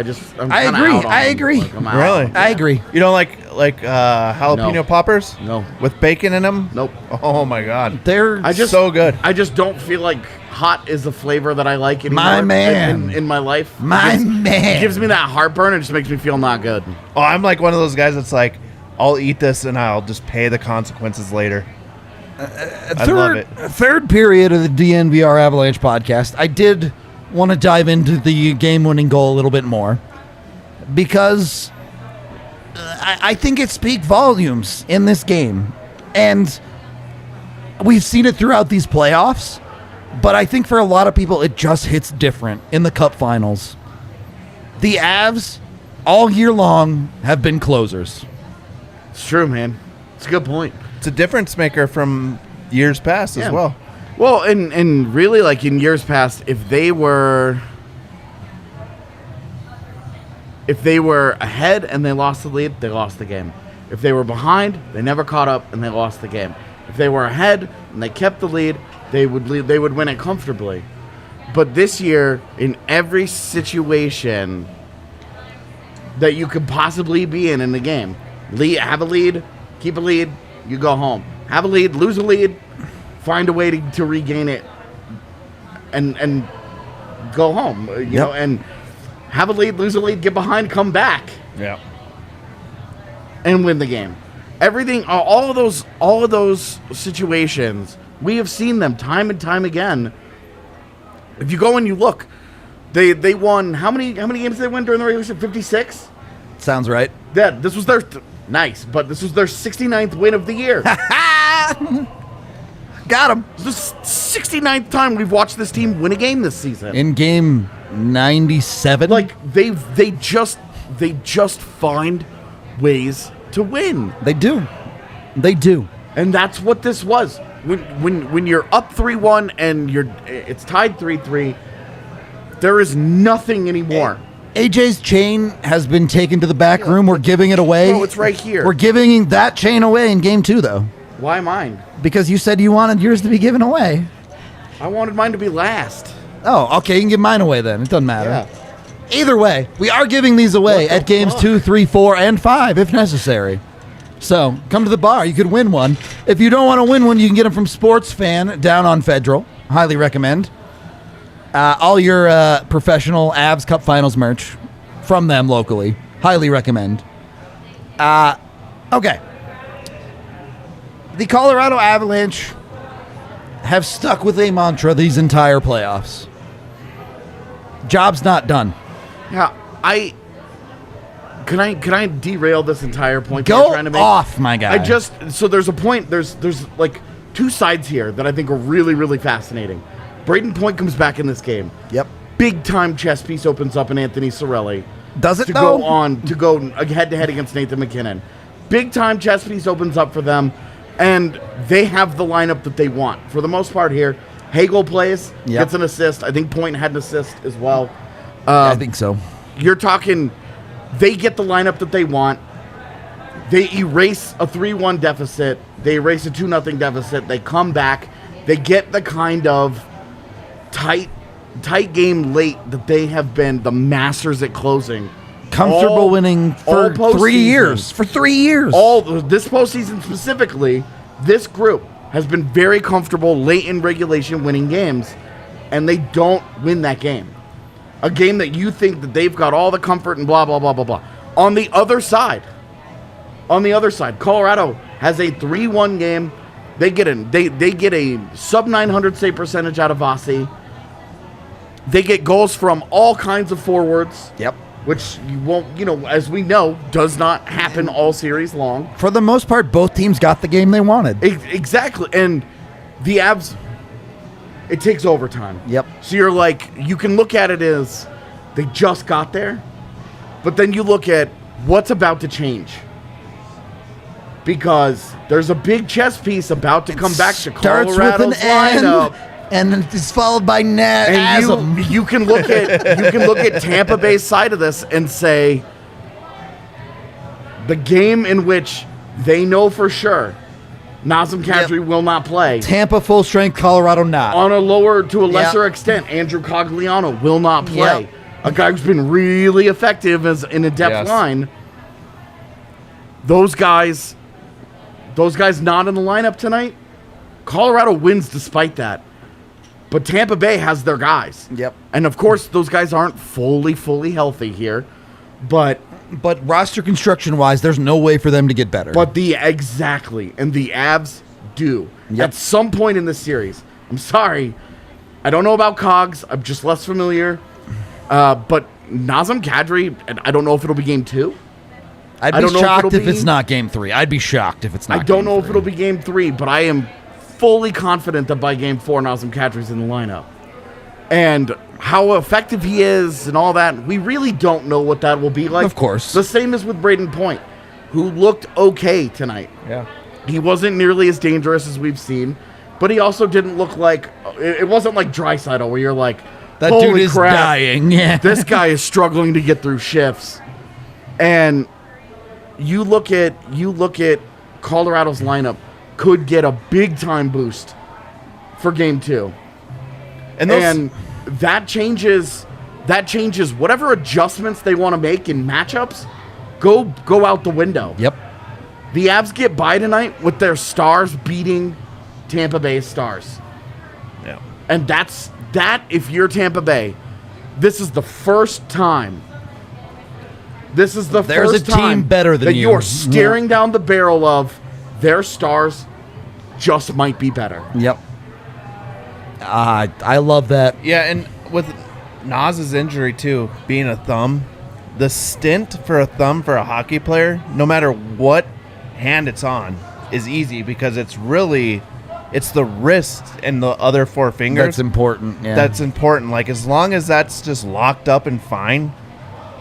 I kinda agree. out on I them. agree. Like, I'm out. Really? I agree. You don't like jalapeno No. poppers? No. With bacon in them? Nope. Oh, my God. They're So good. I just don't feel like hot is the flavor that I like anymore. My man. in my life. My It just- man. It gives me that heartburn. It just makes me feel not good. Oh, I'm like one of those guys that's like, I'll eat this and I'll just pay the consequences later. I love it. Third period of the DNVR Avalanche podcast, I did want to dive into the game-winning goal a little bit more because I think it speaks volumes in this game. And we've seen it throughout these playoffs, but I think for a lot of people, it just hits different in the Cup Finals. The Avs, all year long, have been closers. It's true, man. It's a good point. It's a difference maker from years past Yeah. as well. Well, and really, like in years past, if they were ahead and they lost the lead, they lost the game. If they were behind, they never caught up and they lost the game. If they were ahead and they kept the lead, they would win it comfortably. But this year, in every situation that you could possibly be in the game, have a lead, keep a lead, you go home. Have a lead, lose a lead, find a way to regain it, and go home. You know, and have a lead, lose a lead, get behind, come back, Yeah. and win the game. Everything, all of those situations, we have seen them time and time again. If you go and you look, they won how many games did they win during the regular season? 56. Sounds right. Yeah, this was their nice, but this was their 69th win of the year. Got him. This is the 69th time we've watched this team win a game this season. In game 97. Like they just find ways to win, They do. They do. and that's what this was. When you're up 3-1 and it's tied 3-3, there is nothing anymore. AJ's chain has been taken to the back room. We're giving it away. No, it's right here. We're giving that chain away in game 2, though, Why mine? because you said you wanted yours to be given away. I wanted mine to be last. Oh, okay. You can give mine away then. It doesn't matter. Yeah. Either way, we are giving these away What the at games fuck? 2, 3, 4, and 5 if necessary. So come to the bar. You could win one. If you don't want to win one, you can get them from Sports Fan down on Federal. Highly recommend. All your professional Avs Cup Finals merch from them locally. Highly recommend. Okay. The Colorado Avalanche have stuck with a mantra these entire playoffs. Job's not done. Yeah, Can I derail this entire point that you're Go trying to make? off, my guy. So there's a point. There's like two sides here that I think are really really fascinating. Braden Point comes back in this game. Yep. Big time chess piece opens up in Anthony Cirelli Does it to though? go head to head against Nathan McKinnon. Big time chess piece opens up for them, and they have the lineup that they want for the most part here. Hagel plays, Yep. gets an assist. I think Point had an assist as well. I think so. You're talking, they get the lineup that they want. They erase a 3-1 deficit. They erase a 2-0 deficit. They come back. They get the kind of tight game late that they have been the masters at closing. Comfortable all- winning all for 3 postseason. years. For 3 years. This postseason specifically, this group has been very comfortable late in regulation winning games, and they don't win that game. A game that you think that they've got all the comfort and blah, blah, blah, blah, blah. On the other side, Colorado has a 3-1 game. They get a sub 900 save percentage out of Vasi. They get goals from all kinds of forwards. Yep. Which you won't, as we know, does not happen all series long. For the most part, both teams got the game they wanted. Exactly. And the Avs, it takes overtime. Yep. So you're like, you can look at it as they just got there, but then you look at what's about to change. Because there's a big chess piece about to come back to Colorado's lineup. And it's followed by net. And you can look at Tampa Bay's side of this and say the game in which they know for sure Nazem Kadri will not play. Tampa full strength, Colorado not. On a lesser extent, Andrew Cogliano will not play. Yep. A guy who's been really effective as in a depth line. Those guys not in the lineup tonight. Colorado wins despite that. But Tampa Bay has their guys. Yep. And of course, those guys aren't fully healthy here. But roster construction-wise, there's no way for them to get better. Exactly. And the Avs do. Yep. At some point in this series. I'm sorry. I don't know about Cogs. I'm just less familiar. But Nazem Kadri, and I don't know if it'll be game 2. I'd be shocked if it's not game 3. I'd be shocked if it's not. I don't know if it'll be game 3, but I am fully confident that by game 4, Nazem Kadri's in the lineup. And how effective he is and all that, we really don't know what that will be like. Of course. The same as with Braden Point, who looked okay tonight. Yeah. He wasn't nearly as dangerous as we've seen, but he also didn't look like, it wasn't like Draisaitl where you're like, that holy dude is crap, dying. Yeah. This guy is struggling to get through shifts. And you look at Colorado's lineup could get a big time boost for game 2. And that changes whatever adjustments they want to make in matchups go out the window. Yep. The Avs get by tonight with their stars beating Tampa Bay's stars. Yeah. And that if you're Tampa Bay, this is the first time. There's a team better than you. You're staring down the barrel of their stars just might be better. Yep. I love that. Yeah, and with Naz's injury too, being a thumb, the stint for a thumb for a hockey player, no matter what hand it's on, is easy because it's the wrist and the other 4 fingers. That's important. Yeah. That's important. Like, as long as that's just locked up and fine,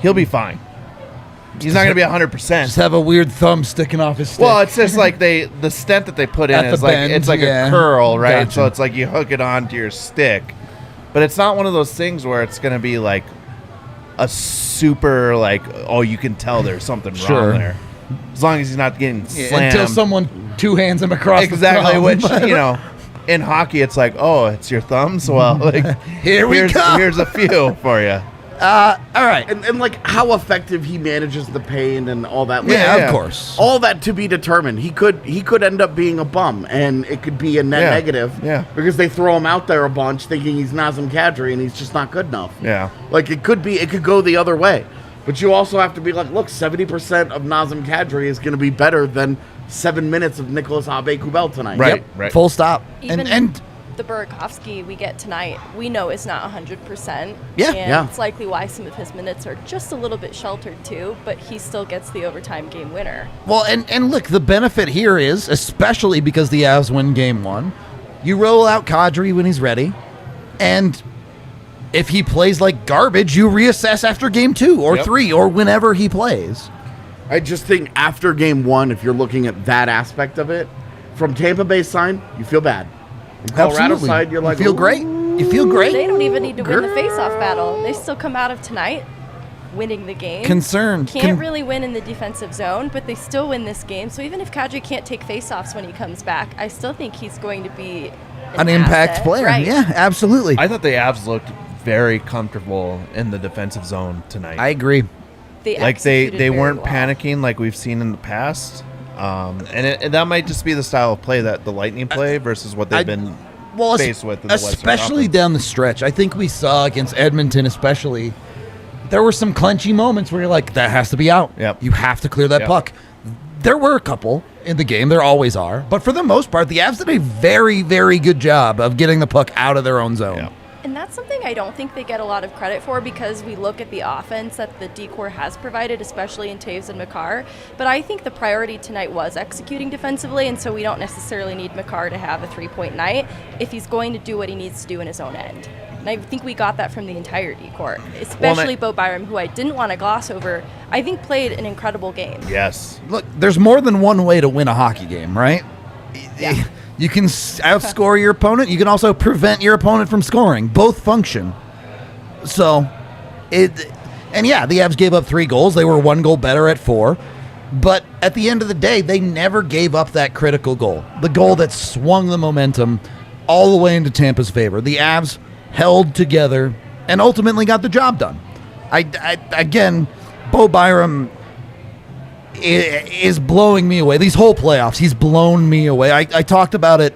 he'll be fine. He's not going to be 100%. Just have a weird thumb sticking off his stick. Well, it's just like the stent that they put in At is the like bend, it's like yeah. a curl, right? Gotcha. So it's like you hook it onto your stick, but it's not one of those things where it's going to be like a super you can tell there's something Sure. wrong there. As long as he's not getting slammed. Until someone 2 hands him across exactly, the thumb. which in hockey it's like, oh, it's your thumbs. Well, like here's a few for you. All right. And like how effective he manages the pain and all that. Yeah, Yeah. of course. All that to be determined. He could end up being a bum, and it could be a net Yeah. negative. Yeah. Because they throw him out there a bunch, thinking he's Nazem Kadri, and he's just not good enough. Yeah. Like it could go the other way, but you also have to be like, look, 70% of Nazem Kadri is going to be better than 7 minutes of Nicholas Abe-Kubel tonight. Right. Yep. Right. Full stop. Even And the Burakovsky we get tonight, we know is not 100%. Yeah. And Yeah. it's likely why some of his minutes are just a little bit sheltered too, but he still gets the overtime game winner. Well, and look, the benefit here is, especially because the Avs win game 1, you roll out Kadri when he's ready, and if he plays like garbage, you reassess after game 2 or 3 or whenever he plays. I just think after game 1, if you're looking at that aspect of it, from Tampa Bay's side, you feel bad. From Colorado's Absolutely. side, you're like, you feel "Ooh." great. You feel great. They don't even need to win the face-off battle. They still come out of tonight winning the game. Concerned. Can't really win in the defensive zone, but they still win this game. So even if Kadri can't take face-offs when he comes back, I still think he's going to be an impact asset. player. Right. Yeah, absolutely. I thought the Avs looked very comfortable in the defensive zone tonight. I agree. They like they executed very weren't well. panicking like we've seen in the past, and that might just be the style of play that the Lightning play versus what they've been faced with in the Western especially Conference. down the stretch. I think we saw against Edmonton, especially, there were some clenchy moments where you're like, that has to be out. Yep. You have to clear that Yep. puck. There were a couple in the game. There always are. But for the most part, the Avs did a very, very good job of getting the puck out of their own zone. Yep. And that's something I don't think they get a lot of credit for, because we look at the offense that the D-Corps has provided, especially in Taves and Makar. But I think the priority tonight was executing defensively, and so we don't necessarily need Makar to have a 3-point night if he's going to do what he needs to do in his own end. And I think we got that from the entire D-Corps, especially Bowen Byram, who I didn't want to gloss over. I think played an incredible game. Yes. Look, there's more than one way to win a hockey game, right? Yeah. You can outscore your opponent. You can also prevent your opponent from scoring. Both function. So, the Avs gave up 3 goals. They were 1 goal better at 4. But at the end of the day, they never gave up that critical goal. The goal that swung the momentum all the way into Tampa's favor. The Avs held together and ultimately got the job done. Again, Bowen Byram is blowing me away. These whole playoffs, he's blown me away. I talked about it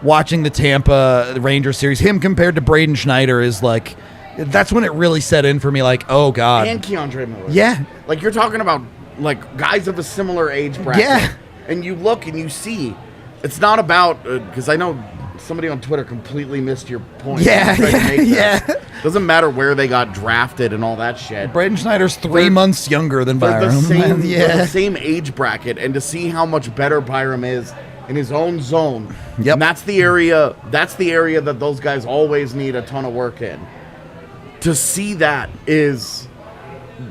watching the Tampa Rangers series. Him compared to Braden Schneider is like, that's when it really set in for me, like, oh, God. And Keandre Miller. Yeah. Like, you're talking about, like, guys of a similar age bracket. Yeah. And you look and you see, it's not about, because I know somebody on Twitter completely missed your point. Yeah. Doesn't matter where they got drafted and all that shit. Braden Schneider's 3 months younger than They're Byram. the same age bracket, and to see how much better Byram is in his own zone. Yep. And that's the area that those guys always need a ton of work in. To see that is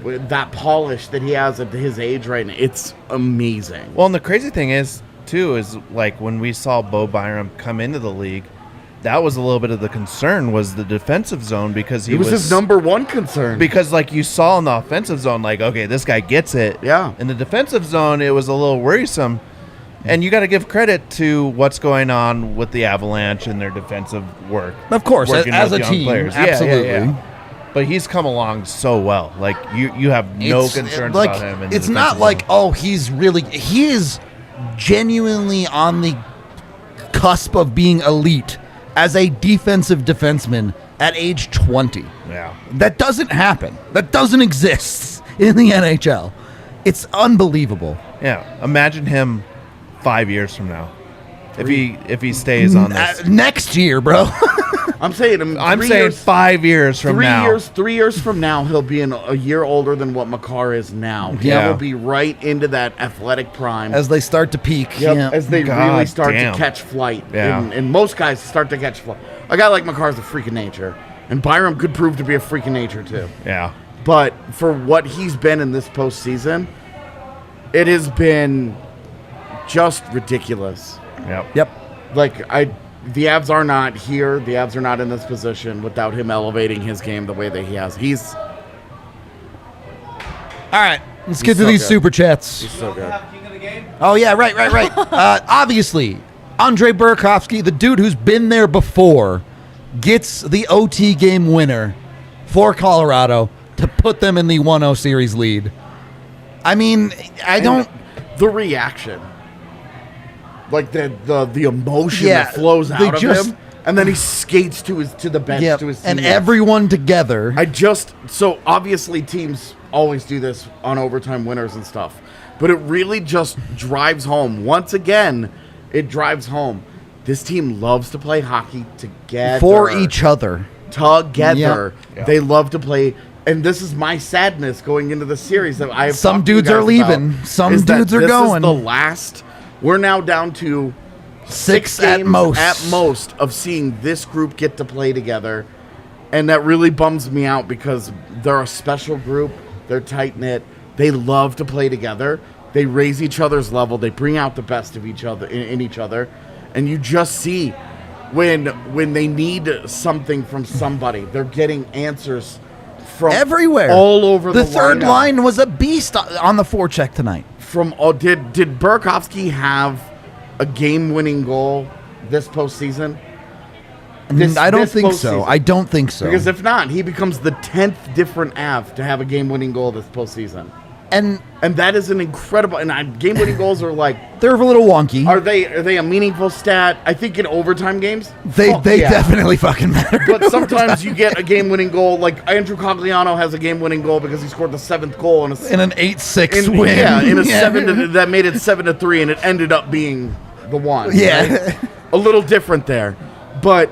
that polish that he has at his age right now, it's amazing. Well, and the crazy thing is, too, is like when we saw Bowen Byram come into the league, that was a little bit of the concern, was the defensive zone, because he was his number one concern. Because like you saw in the offensive zone, like, okay, this guy gets it. Yeah. In the defensive zone, it was a little worrisome. And you got to give credit to what's going on with the Avalanche and their defensive work. Of course, working as with a young team, players. absolutely. Yeah. But he's come along so well. Like, you have no concerns like, about him. It's not like, he is genuinely on the cusp of being elite as a defensive defenseman at age 20. Yeah. That doesn't happen. That doesn't exist in the NHL. It's unbelievable. Yeah. Imagine him 5 years from now. If he stays on this. Next year, bro. I'm saying 5 years from now. 3 years from now, he'll be a year older than what Makar is now. Yeah. He'll be right into that athletic prime. As they start to peak. Yep, Yeah. as they really start damn. to catch flight. Yeah. And most guys start to catch flight. A guy like Makar's a freak of nature. And Byram could prove to be a freak of nature, too. Yeah. But for what he's been in this postseason, it has been just ridiculous. Yep. Like, the Avs are not here. The Avs are not in this position without him elevating his game the way that he has. He's All right. Let's get to so these good. super chats. so good. Oh, yeah, right. Obviously, Andre Burakovsky, the dude who's been there before, gets the OT game winner for Colorado to put them in the 1-0 series lead. I mean, The reaction. Like the emotion that flows out of him. And then he skates to the bench, to his teammates. And everyone together. So obviously teams always do this on overtime winners and stuff. But it really just drives home. Once again, it drives home. This team loves to play hockey together. For each other. Together. Yep. They love to play. And this is my sadness going into the series that I have. Some talked to you dudes are guys leaving. about, Some is that dudes are this going. Is the last. We're now down to 6 games at most. of seeing this group get to play together. And that really bums me out because they're a special group. They're tight-knit. They love to play together. They raise each other's level. They bring out the best of each other in each other. And you just see when they need something from somebody, they're getting answers from everywhere. All over the third lineup. line was a beast on the forecheck tonight. Did Burakovsky have a game-winning goal this postseason? I don't think so. Because if not, he becomes the 10th different Av to have a game-winning goal this postseason. And that is an incredible. And game-winning goals are like, they're a little wonky. Are they a meaningful stat? I think in overtime games, they definitely fucking matter. But sometimes you get a game-winning goal. Like Andrew Cogliano has a game-winning goal because he scored the 7th goal in an 8-6 win. Yeah, in a 7 that made it 7-3, and it ended up being the one. Yeah, right? A little different there, but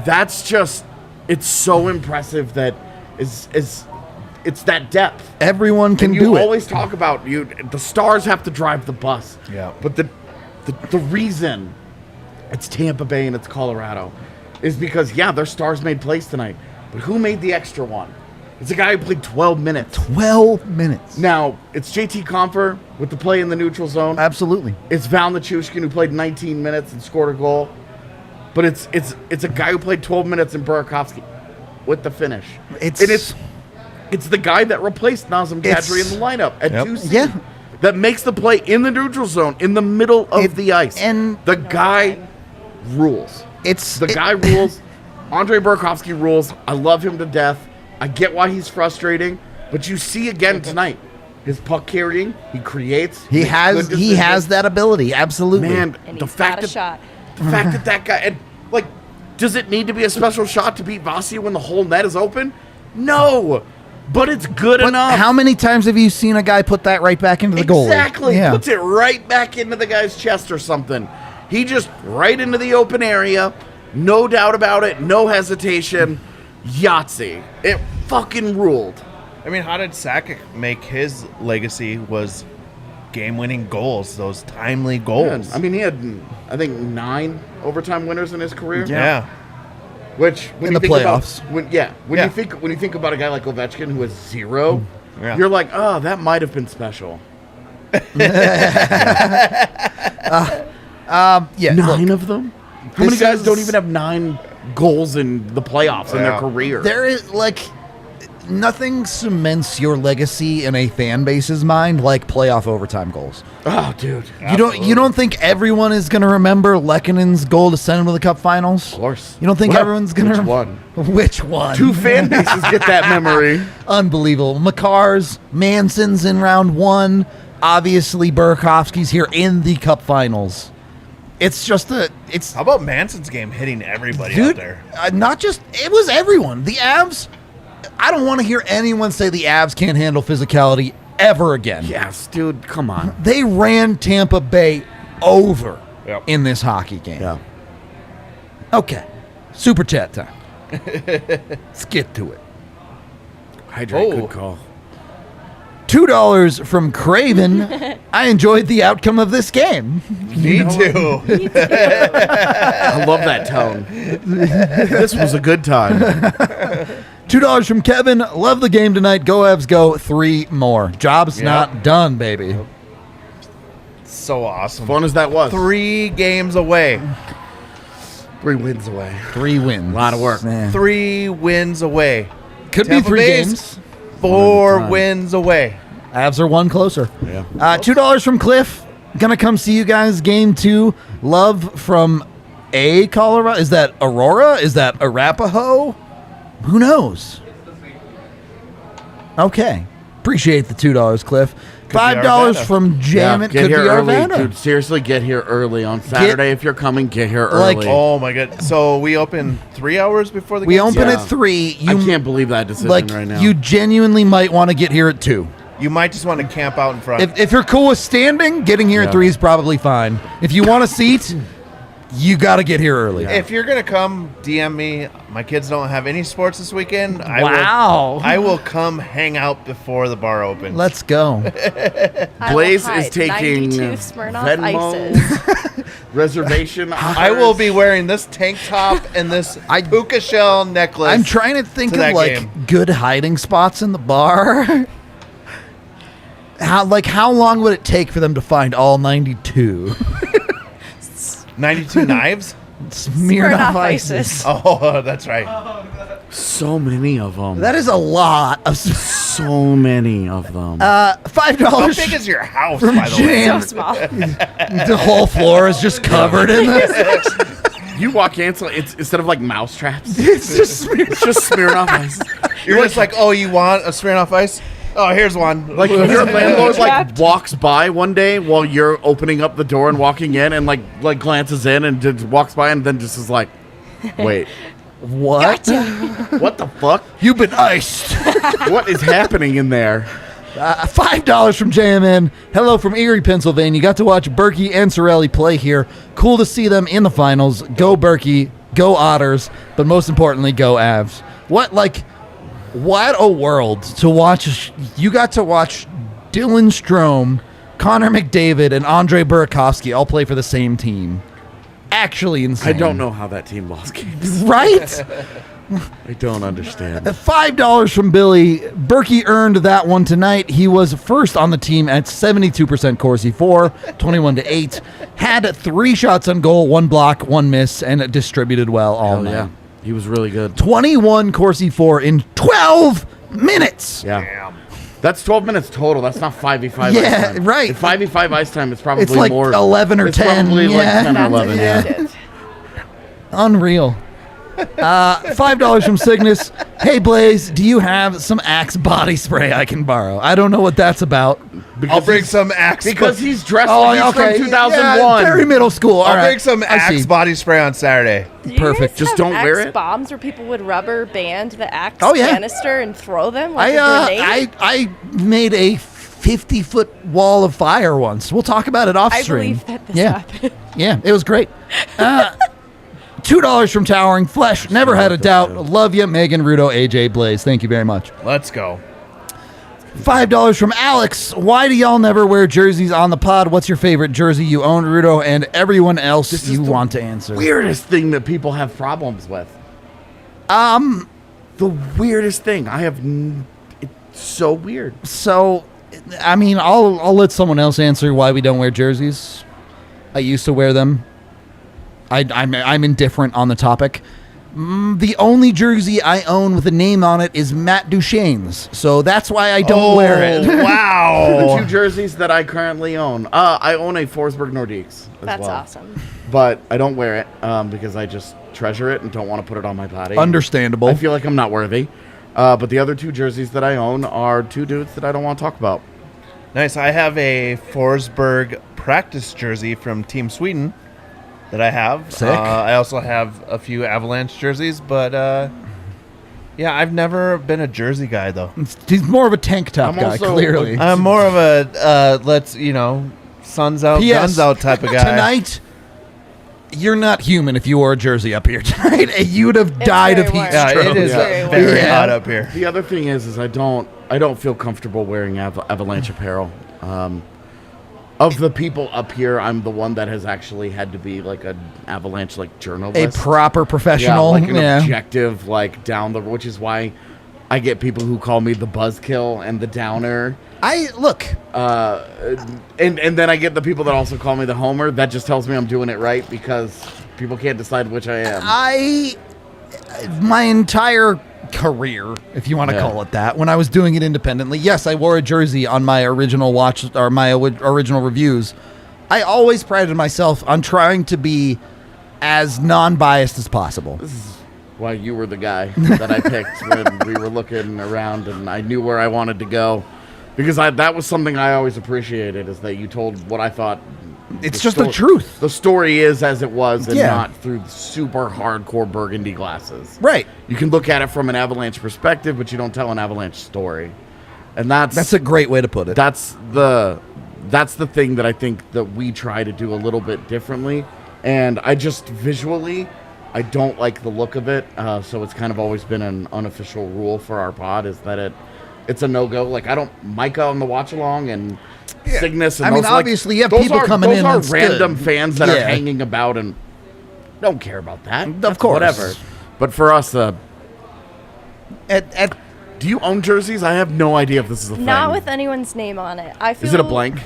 that's just it's so impressive that is it's that depth. Everyone can And do you it. always talk about the stars have to drive the bus. Yeah. But the reason it's Tampa Bay and it's Colorado is because their stars made plays tonight. But who made the extra one? It's a guy who played 12 minutes. 12 minutes. Now, it's JT Compher with the play in the neutral zone. Absolutely. It's Val Nichushkin who played 19 minutes and scored a goal. But it's a guy who played 12 minutes in Burakovsky with the finish. It's the guy that replaced Nazem Kadri in the lineup at 2C. Yeah. That makes the play in the neutral zone, in the middle of the ice. And the guy rules. The Guy rules. Andre Burakovsky rules. I love him to death. I get why he's frustrating. But you see again tonight, his puck carrying, he creates. He has that ability. Absolutely. Man, And the he's fact got a shot. that guy, and like, does it need to be a special shot to beat Vasi when the whole net is open? No, but it's good But enough. how many times have you seen a guy put that right back into the goalie? Exactly. Yeah. Puts it right back into the guy's chest or something. He just right into the open area. No doubt about it. No hesitation. Yahtzee. It fucking ruled. I mean, how did Sakic make his legacy was game-winning goals, those timely goals? I mean, he had, I think, 9 overtime winners in his career. Yeah. Which when In you the think playoffs. about when you think about a guy like Ovechkin who has 0, Yeah. you're like, oh, that might have been special. Yeah. 9 of them. How many this guys don't is- even have 9 goals in the playoffs in their Yeah. career? There is nothing cements your legacy in a fan base's mind like playoff overtime goals. Oh, dude. You don't think everyone is going to remember Lekkonen's goal to send him to the Cup Finals? Of course. You don't think Well, everyone's going to which one? Which one? 2 fan bases get that memory. Unbelievable. McCarr's, Manson's in round 1. Obviously, Burakovsky's here in the Cup Finals. It's just How about Manson's game hitting everybody out dude, there? not just, it was everyone. The Avs, I don't want to hear anyone say the Avs can't handle physicality ever again. Yes, dude. Come on. They ran Tampa Bay over Yep. in this hockey game. Yeah. Okay. Super chat time. Let's get to it. Hydrate. Oh. Good call. $2 from Craven. I enjoyed the outcome of this game. Me too. I love that tone. This was a good time. $2 from Kevin. Love the game tonight. Go Avs go. 3 more. Job's not done, baby. So awesome. Fun as that was. 3 games away. 3 wins away. 3 wins. A lot of work. Man. 3 wins away. Could Tampa be 3 Bay's games. 4 time. wins away. Avs are 1 closer. Yeah. $2 from Cliff. Gonna come see you guys game 2. Love from Colorado. Is that Aurora? Is that Arapahoe? Who knows? Okay. Appreciate the $2, Cliff. $5 Arvada. from Jamet. Get Could here be early, Arvada. dude. Seriously, get here early on Saturday. If you're coming, get here Like- early. Oh my god! So we open 3 hours before the We game open Yeah. at 3. I can't believe that decision right now. You genuinely might want to get here at 2. You might just want to camp out in front. If you're cool with standing, getting here at Yeah. 3 is probably fine. If you want a seat, you got to get here early. If you're gonna come, DM me. My kids don't have any sports this weekend. Wow. I will come hang out before the bar opens. Let's go. I will Blais is hide taking 92 Smirnoff Venmo. ices. Reservation. I will be wearing this tank top and this puka shell necklace. I'm trying to think to of that like game. good hiding spots in the bar. How long would it take for them to find all 92? 92 knives. Smirnoff ices. Oh, that's right. So many of them. That is a lot of. So many of them. $5. How big is your house, from by the way? Jan. So small. The whole floor is just covered in this. You walk in, so it's instead of like mouse traps, It's just it's just Smirnoff ice. You're just like, oh, you want a Smirnoff ice? Oh, here's one. Like your landlord like Trapped. walks by one day while you're opening up the door and walking in, and like glances in and just walks by and then just is like, wait, what? what the fuck? You've been iced. What is happening in there? $5 from JMN. Hello from Erie, Pennsylvania. Got to watch Berkey and Sorelli play here. Cool to see them in the finals. Go Berkey. Go Otters, but most importantly, go Avs. What a world to watch. You got to watch Dylan Strome, Connor McDavid, and Andre Burakovsky all play for the same team. Actually insane. I don't know how that team lost games. Right? I don't understand. $5 from Billy. Berkey earned that one tonight. He was first on the team at 72% Corsi 4, 21-8. Had 3 shots on goal, 1 block, 1 miss, and distributed well all night. Yeah, he was really good. 21 Corsi 4 in 12 minutes. Yeah. Damn. That's 12 minutes total. That's not 5v5 ice time. Right. If 5v5 ice time, it's probably It's like more. 11 or it's 10. Probably like 10 or That's 11, yeah. shit. Unreal. $5 from Cygnus. Hey, Blais, do you have some Axe body spray I can borrow? I don't know what that's about. I'll bring some Axe. Because he's dressed like he's from 2001. Yeah, very middle school. All I'll right. bring some I see. Axe body spray on Saturday. Do you Perfect. guys Just have don't wear Axe it? bombs where people would rubber band the Axe Oh, yeah. canister and throw them like a grenade? I made a 50-foot wall of fire once. We'll talk about it off I stream. believe that this yeah. happened. Yeah, it was great. $2 from Towering Flesh. Never had a doubt. Love you, Meghan, Rudo, AJ, Blais. Thank you very much. Let's go. $5 from Alex. Why do y'all never wear jerseys on the pod? What's your favorite jersey you own, Rudo, and everyone else This is you the want to answer? Weirdest thing that people have problems with. The weirdest thing. It's so weird. So, I mean, I'll let someone else answer why we don't wear jerseys. I used to wear them. I'm indifferent on the topic. The only jersey I own with a name on it is Matt Duchene's, so that's why I don't wear it. The Wow. 2 jerseys that I currently own. I own a Forsberg Nordiques as That's well. awesome. But I don't wear it because I just treasure it and don't want to put it on my body. Understandable. I feel like I'm not worthy. But the other 2 jerseys that I own are 2 dudes that I don't want to talk about. Nice. I have a Forsberg practice jersey from Team Sweden that I have. Sick. I also have a few Avalanche jerseys, but yeah, I've never been a jersey guy though. He's more of a tank top I'm guy, also- clearly. I'm more of a suns out, P.S. guns out type of guy. Tonight, you're not human if you wore a jersey up here tonight. You'd have died of very heat warm. Yeah, stroke. it is Yeah. very Yeah. hot up here. The other thing is I don't feel comfortable wearing Avalanche apparel. Of the people up here, I'm the one that has actually had to be like an Avalanche like A journalist. proper professional. Yeah, like an yeah. objective, like down the, which is why I get people who call me the buzzkill and the downer. Look. And then I get the people that also call me the homer. That just tells me I'm doing it right because people can't decide which I am. My entire career, if you want to Yeah. call it that, when I was doing it independently, yes, I wore a jersey on my original watch or my original reviews. I always prided myself on trying to be as non-biased as possible. This is why you were the guy that I picked when we were looking around and I knew where I wanted to go. Because that was something I always appreciated, is that you told what I thought. It's just the truth. The story is as it was and Yeah. not through super hardcore burgundy glasses. Right. You can look at it from an Avalanche perspective, but you don't tell an Avalanche story. And that's a great way to put it. that's the thing that I think that we try to do a little bit differently. And I just visually, I don't like the look of it. So it's kind of always been an unofficial rule for our pod is that it's a no-go. Like, I don't Micah on the watch along and Cygnus and I mean, those, like, obviously, you have those people are- coming in, Those that's are random good. fans that are Yeah. hanging about and don't care about that. That's course. whatever. But for us, At do you own jerseys? I have no idea if this is a thing. Not with anyone's name on it. I feel Is it a blank?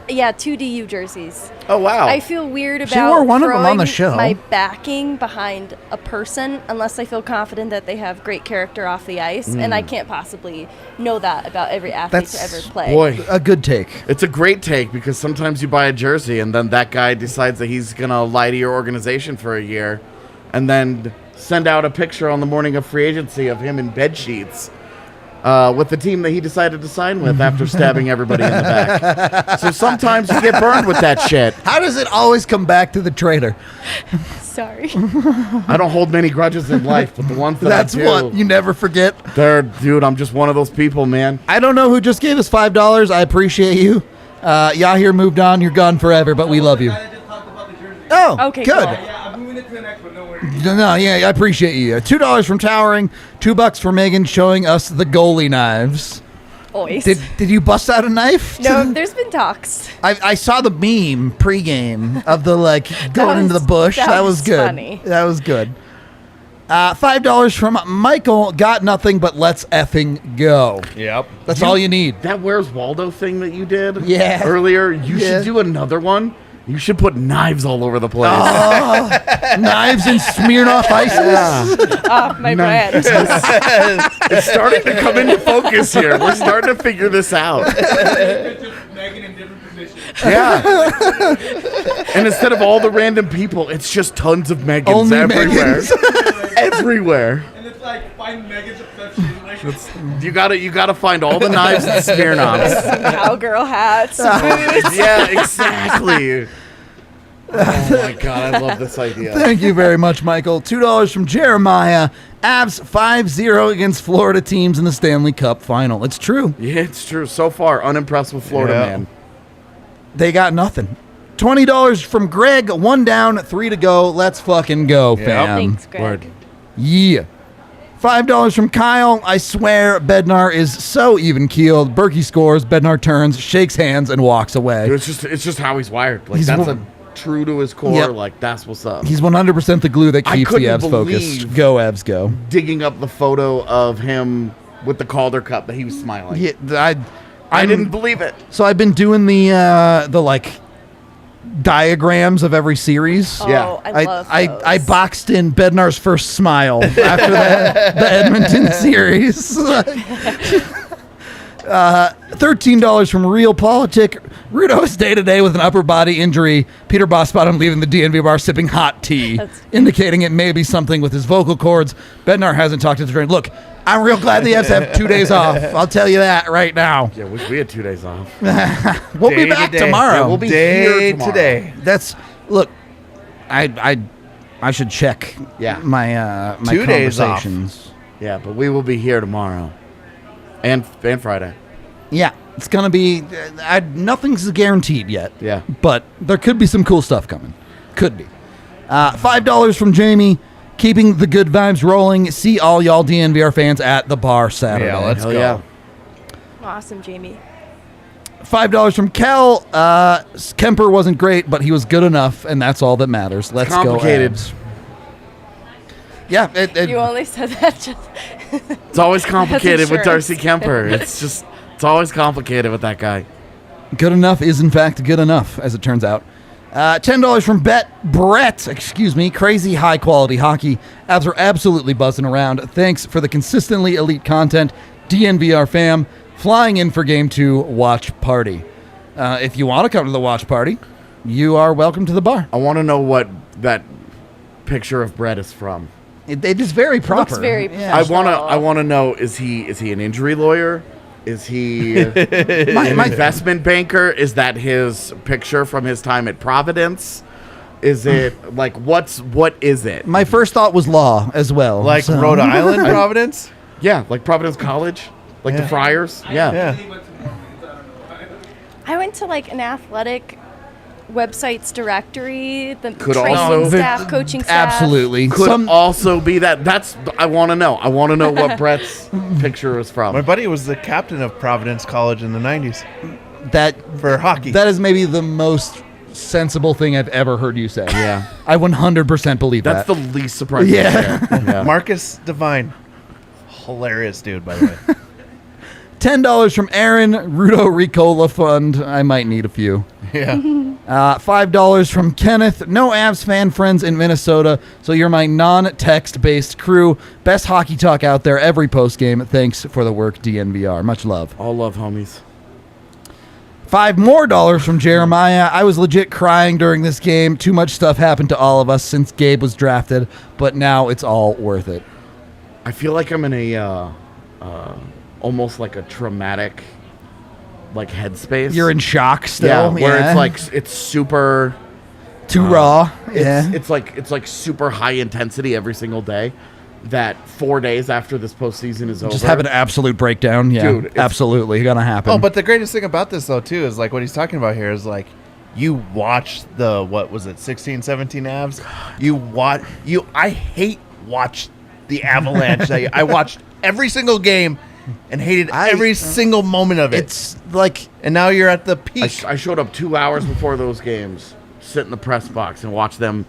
Yeah, 2 DU jerseys. Oh wow! I feel weird about She wore one of them on the throwing show. my backing behind a person unless I feel confident that they have great character off the ice, and I can't possibly know that about every athlete to That's- ever play. Boy, a good take. it's a great take because sometimes you buy a jersey and then that guy decides that he's gonna lie to your organization for a year, and then send out a picture on the morning of free agency of him in bed sheets. With the team that he decided to sign with after stabbing everybody in the back. So sometimes you get burned with that shit. How does it always come back to the traitor? Sorry. I don't hold many grudges in life, but the ones that That's I do, what you never forget. dude, I'm just one of those people, man. I don't know who just gave us $5. I appreciate you. Yahir moved on. You're gone forever, but we love you. Oh, Okay, good. cool. Yeah, I'm moving it to the next one. Don't worry. No, yeah, I appreciate you. $2 from Towering, $2 for Meghan showing us the goalie knives. Always. Did you bust out a knife? No, there's been talks. I saw the meme pregame of the going into the bush. That was good. Funny. That was good. $5 from Michael. Got nothing, but let's effing go. Yep. That's all you need. That Where's Waldo thing that you did earlier, you should do another one. You should put knives all over the place. Knives and Smirnoff Ices. My brand. It's starting to come into focus here. We're starting to figure this out. Meghan in different positions. Yeah. And instead of all the random people, it's just tons of Megans Only everywhere. Megans. Everywhere. And it's like find Meghan's obsession. Like, You gotta find all the knives and Smirnoffs. Cowgirl hats, boots. Yeah, exactly. Oh my god, I love this idea. Thank you very much, Michael. $2 from Jeremiah. Avs 5-0 against Florida teams in the Stanley Cup Final. It's true. Yeah, it's true. So far, unimpressed with Florida, man. They got nothing. $20 from Greg. 1 down, 3 to go. Let's fucking go, fam. Thanks, Greg. Word. Yeah. $5 from Kyle. I swear Bednar is so even-keeled. Berkey scores, Bednar turns, shakes hands, and walks away. It's just how he's wired. Like He's that's one- true to his core. Yep. Like that's what's up. He's 100% the glue that I keeps the couldn't Avs focused. believe- Go, Avs, go. Digging up the photo of him with the Calder Cup that he was smiling. Yeah, I didn't believe it. So I've been doing the diagrams of every series. Oh, Yeah. I love those. I boxed in Bednar's first smile after the Edmonton series. $13 from Real Politic. Rudo is day-to-day with an upper body injury. Peter Bossbottom leaving the DNV bar sipping hot tea, indicating it may be something with his vocal cords. Bednar hasn't talked to the train. Look, I'm real glad the Avs have 2 days off. I'll tell you that right now. Yeah, wish we had 2 days off. We'll be back tomorrow. Yeah, we'll be Day here tomorrow. today. That's look. I should check. Yeah. my 2 days off. conversations. Yeah, but we will be here tomorrow. And Friday. Yeah, it's gonna be. Nothing's guaranteed yet. Yeah. but there could be some cool stuff coming. Could be. $5 from Jamie. Keeping the good vibes rolling. See all y'all DNVR fans at the bar Saturday. Yeah, let's Hell go. yeah. Awesome, Jamie. $5 from Cal. Kemper wasn't great, but he was good enough, and that's all that matters. Let's go. Complicated. Avs. Yeah, You only said that just. It's always complicated with insurance. Darcy Kemper. It's always complicated with that guy. good enough is in fact good enough, as it turns out. $10 from Brett, crazy high quality hockey. Avs are absolutely buzzing around. Thanks for the consistently elite content. DNVR fam, flying in for game 2 watch party. If you want to come to the watch party, you are welcome to the bar. I want to know what that picture of Brett is from. It is very proper. Looks very yeah. I want to know, is he an injury lawyer? Is he an investment banker? Is that his picture from his time at Providence? Is it like what is it? My first thought was law as well. Like so- Rhode Island, Providence? Yeah, like Providence College, like the Friars. Yeah. Yeah. He went to Mormons, I don't know. I went to like an athletic websites directory, the Could training also- staff, coaching staff. Absolutely. Could also be that. That's I want to know. I want to know what Brett's picture is from. My buddy was the captain of Providence College in the 90s that for hockey. that is maybe the most sensible thing I've ever heard you say. Yeah. I 100% believe That's that. the least surprising. Yeah. thing. Yeah. Marcus Devine. Hilarious dude, by the way. $10 from Aaron, Rudo Ricola Fund. I might need a few. Yeah. $5 from Kenneth. No Avs fan friends in Minnesota, so you're my non-text based crew. Best hockey talk out there every post game. Thanks for the work, DNVR. Much love. All love, homies. $5 more from Jeremiah. I was legit crying during this game. Too much stuff happened to all of us since Gabe was drafted, but now it's all worth it. I feel like I'm in a almost like a traumatic like headspace. You're in shock still. where it's like it's super too raw. Yeah. it's like super high intensity every single day. That 4 days after this postseason is over, Just have an absolute breakdown. Yeah, Dude, it's- absolutely gonna happen. Oh, but the greatest thing about this, though, too, is like what he's talking about here is like you watch the, what was it, 16, 17 Avs? I hate watch the Avalanche. I watched every single game and hated every single moment of it. It's like, and now you're at the peak. I showed up 2 hours before those games, sit in the press box and watch them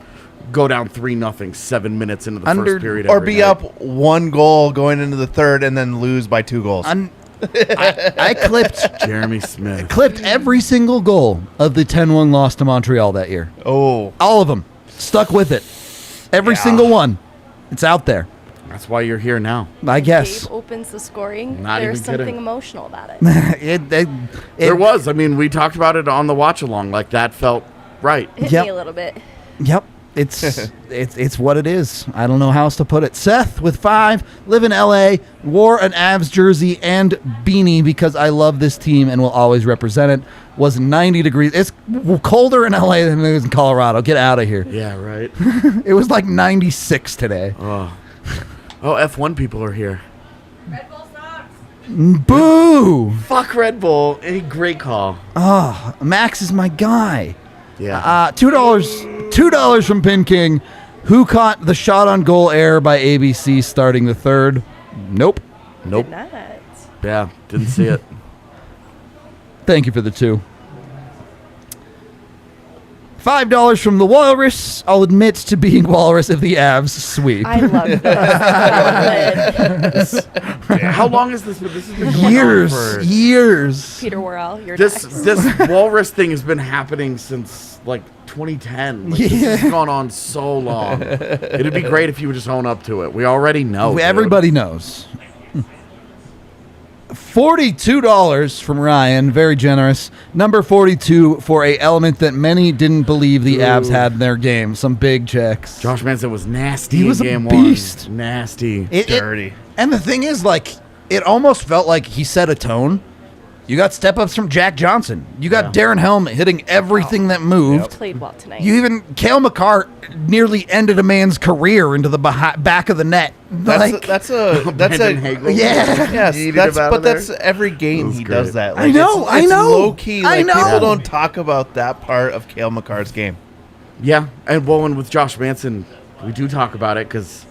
go down 3-0 7 minutes into the first period. Or be up 1 goal going into the third and then lose by 2 goals. I clipped Jeremy Smith. every single goal of the 10-1 loss to Montreal that year. Oh. All of them. Stuck with it. Every single one. It's out there. That's why you're here now. I guess. Gabe opens the scoring. Not There's even kidding. something emotional about it. There was. I mean, we talked about it on the watch along. Like, that felt right. Hit Yep. me a little bit. Yep. It's what it is. I don't know how else to put it. Seth with 5, live in LA, wore an Avs jersey and beanie because I love this team and will always represent it. Was 90 degrees. It's colder in LA than it is in Colorado. Get out of here. Yeah, right. It was like 96 today. Oh, F1 people are here. Red Bull sucks. Boo! Fuck Red Bull. A great call. Oh, Max is my guy. Yeah. $2 from Pin King. Who caught the shot on goal error by ABC starting the third? Nope. Nope. Did not. Yeah, didn't see it. Thank you for the 2. $5 from the Walrus. I'll admit to being Walrus if the Avs sweep. I love this. I love it. How long has this been? This has been going on for... Years. Peter Worrell, you're This next. walrus thing has been happening since like 2010. Like, This has gone on so long. It'd be great if you would just own up to it. We already know. Everybody knows. $42 from Ryan, very generous. Number 42 for a element that many didn't believe the Avs had in their game. Some big checks. Josh Manson was nasty. He was in a game beast. 1. Nasty. Dirty. And the thing is, like, it almost felt like he set a tone. You got step-ups from Jack Johnson. You got Darren Helmet hitting everything that moved. Played well tonight. You even, Cale Makar nearly ended a man's career into the back of the net. That's a Brandon Hagel. Yeah. Yes, Yeeted that's him out but of there. that's every game That was he great. does that. I know, it's low key. I Like, know. people don't talk about that part of Cale Makar's game. Yeah, and with Josh Manson, we do talk about it because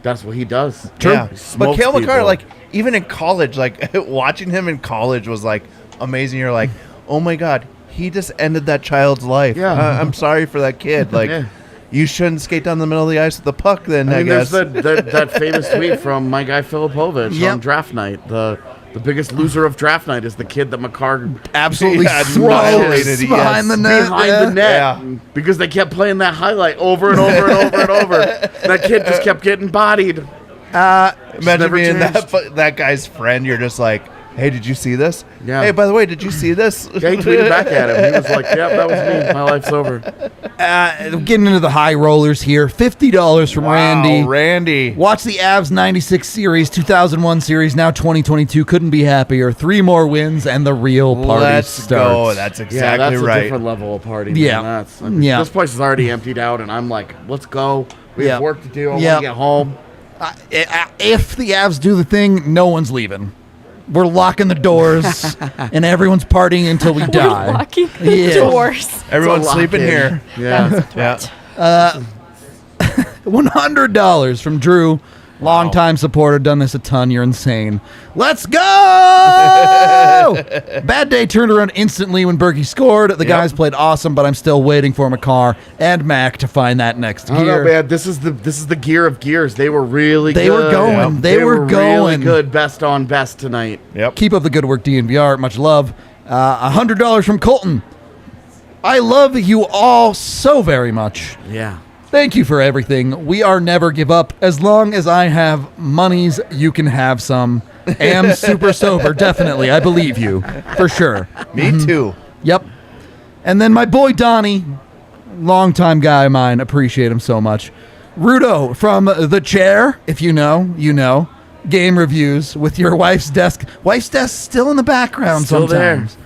that's what he does. Yeah. He But smokes Cale Makar, people. like, even in college, like watching him in college was like amazing. You're like, oh my god, he just ended that child's life. Yeah. I'm sorry for that kid. Like, Yeah. you shouldn't skate down the middle of the ice with the puck. Then I I mean, guess. there's that famous tweet from my guy Filipovich Yep. on draft night. The biggest loser of draft night is the kid that Makar Absolutely Yeah, smokes annihilated, yes. behind the net. behind the net Yeah. because they kept playing that highlight over and over and over and over. That kid just kept getting bodied. Imagine never being changed. that guy's friend. You're just like, hey, did you see this? Yeah. Hey, by the way, did you see this? Yeah, he tweeted back at him. He was like, "Yep, that was me. My life's over." Getting into the high rollers here. $50 from Randy. Randy. Watch the Avs 96 series, 2001 series, now 2022. Couldn't be happier. 3 more wins and the real party Let's starts. go. That's Yeah, exactly that's a right. different level of party. Yeah. Man. Yeah. This place is already emptied out, and I'm like, "Let's go. We have Yep. work to do. I want Yep. to get home." If the Avs do the thing, no one's leaving. We're locking the doors, and everyone's partying until we die. Locking the Yeah. doors. Everyone's It's a sleeping lock-in. here. Yeah. Yeah. $100 from Drew. Long-time supporter, done this a ton. You're insane. Let's go! Bad day turned around instantly when Berkey scored. The guys played awesome, but I'm still waiting for Makar and Mac to find that next I don't know, gear. man. This is the gear of gears. They were really They good. were going. They were really going. good. Best on best tonight. Yep. Keep up the good work, DNVR. Much love. $100 from Colton. I love you all so very much. Yeah. Thank you for everything. We are never give up. As long as I have monies, you can have some. Am super sober, definitely. I believe you, for sure. Me too. Yep. And then my boy Donnie, longtime guy of mine, appreciate him so much. Rudo from The Chair, if you know, you know. Game reviews with your wife's desk. Wife's desk still in the background Still sometimes.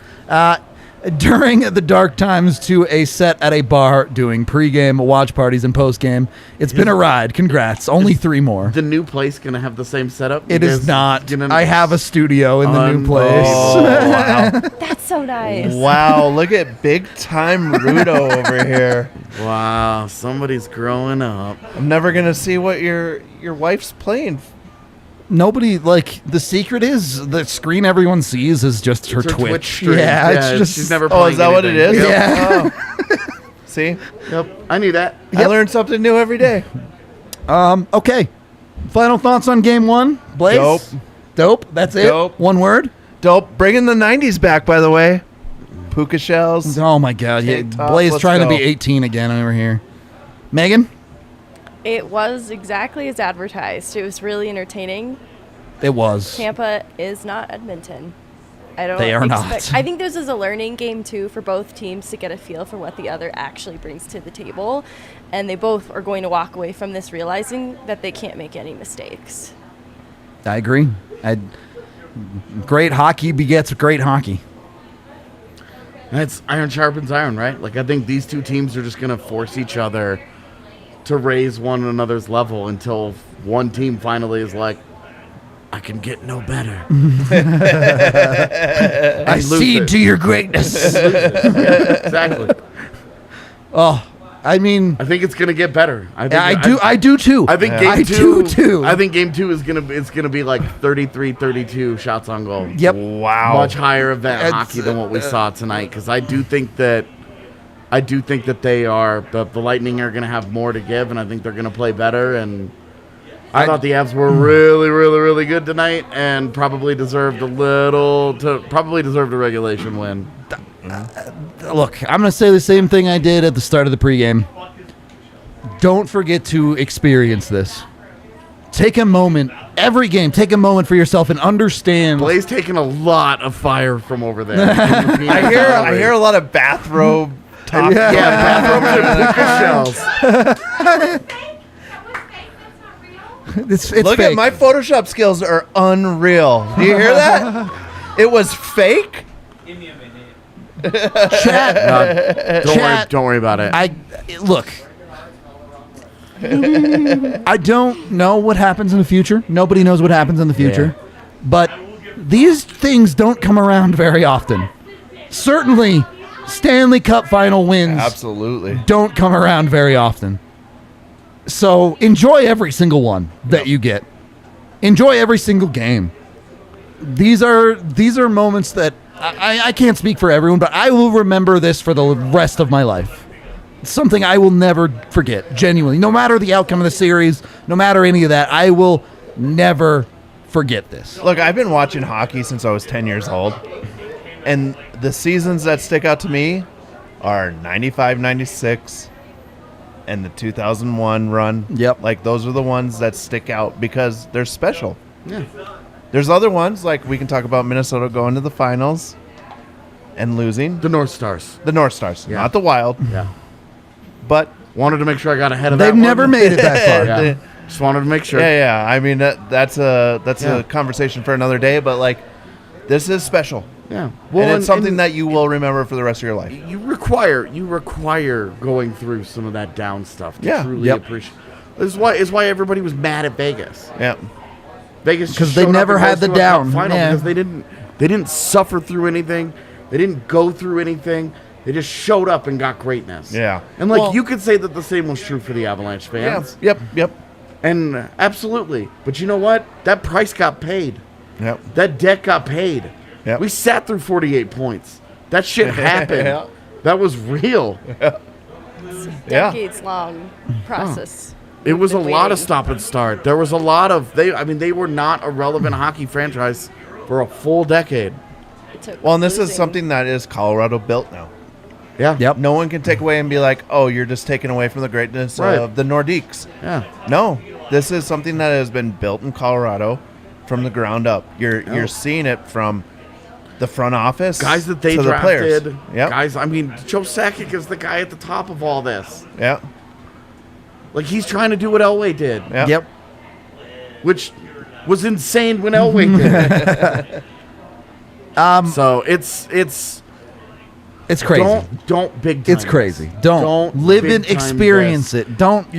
During the dark times to a set at a bar doing pregame, watch parties, and postgame. It's been a ride. Congrats. Only 3 more. The new place gonna have the same setup? It is not. I have a studio in the new Oh, place. wow. That's so so nice. Wow, look at big time Rudo over here. Wow, somebody's growing up. I'm never gonna see what your wife's playing. Nobody, like, the secret is the screen everyone sees is just her It's her Twitch. stream. Yeah, it's just. she's never Oh, playing is that what it anything. is? Yep. Yeah. Oh. See, Yep. I knew that. I learn something new every day. Okay. Final thoughts on game one, Blais? Dope. That's it. Dope. One word. Dope. Bringing the '90s back, by the way. Puka shells. Oh my God! Yeah, Tank top, Blais let's trying to go. be 18 again over here. Meghan, It was exactly as advertised. It was really entertaining. it was. Tampa is not Edmonton. I don't They are expect, not. I think this is a learning game too for both teams to get a feel for what the other actually brings to the table, and they both are going to walk away from this realizing that they can't make any mistakes. I agree. Great hockey begets great hockey. And it's iron sharpens iron, right? Like, I think these two teams are just going to force each other to raise one another's level until one team finally is like, I can get no better. I cede to your greatness. Exactly. Oh, I mean, I think it's going to get better. I do too. I think I game do two. too. I think game two is gonna be like 33-32 shots on goal. Yep. Wow. Much higher event It's, hockey than what we saw tonight, because I do think that they are the Lightning are gonna have more to give, and I think they're gonna play better. And I thought the Avs were really, really, really good tonight, and probably deserved a regulation win. Look, I'm going to say the same thing I did at the start of the pregame. Don't forget to experience this. Take a moment, every game, take a moment for yourself and understand. Blais taking a lot of fire from over there. I hear a lot of bathrobe top. Yeah. bathrooms and puka shells. It's Look fake. at my Photoshop skills are unreal. Do you hear that? It was fake. Chat. Don't worry about it. Look. I don't know what happens in the future. Nobody knows what happens in the future. But these things don't come around very often. Certainly, Stanley Cup Final wins Absolutely. don't come around very often. So enjoy every single one that you get. Enjoy every single game. These are moments that I can't speak for everyone, but I will remember this for the rest of my life. It's something I will never forget, genuinely. No matter the outcome of the series, no matter any of that, I will never forget this. Look, I've been watching hockey since I was 10 years old. And the seasons that stick out to me are 95, 96, and the 2001 run. Yep. Like, those are the ones that stick out because they're special. Yeah. There's other ones, like we can talk about Minnesota going to the finals and losing. The North Stars. The North Stars, Yeah. not the Wild. Yeah. But Wanted to make sure I got ahead of that They've one. never made it that far. Yeah. Just wanted to make sure. yeah. I mean, that's Yeah. a conversation for another day. But like, this is special, Yeah. and it's something that you will remember for the rest of your life. you require going through some of that down stuff to Yeah. truly Yep. appreciate. This is why everybody was mad at Vegas. Yeah, Vegas 'Cause just they showed up never and had rose the to a cup down. final Yeah. because they didn't suffer through anything. They didn't go through anything. They just showed up and got greatness. Yeah. And like Well- you could say that the same was true for the Avalanche yeah, fans. yep. And absolutely. But you know what? That price got paid. Yep. That debt got paid. Yep. We sat through 48 points. That shit happened. Yeah. That was real. Yeah. Decades-long process. It was a Been lot of waiting. stop and start. There was a lot of they were not a relevant hockey franchise for a full decade. It took Well, and this is losing. something that is Colorado built now. Yeah. Yep. No one can take away and be like, "Oh, you're just taking away from the greatness Right. of the Nordiques." Yeah. No, this is something that has been built in Colorado from the ground up. You're seeing it from the front office, Guys that they to the players. drafted. Yep. Guys, I mean, Joe Sakic is the guy at the top of all this. Yeah. Like he's trying to do what Elway did, Yeah. Yep. which was insane when Elway did it. So it's It's crazy. Don't big time. It's crazy. Don't live big and time experience this. it. Don't.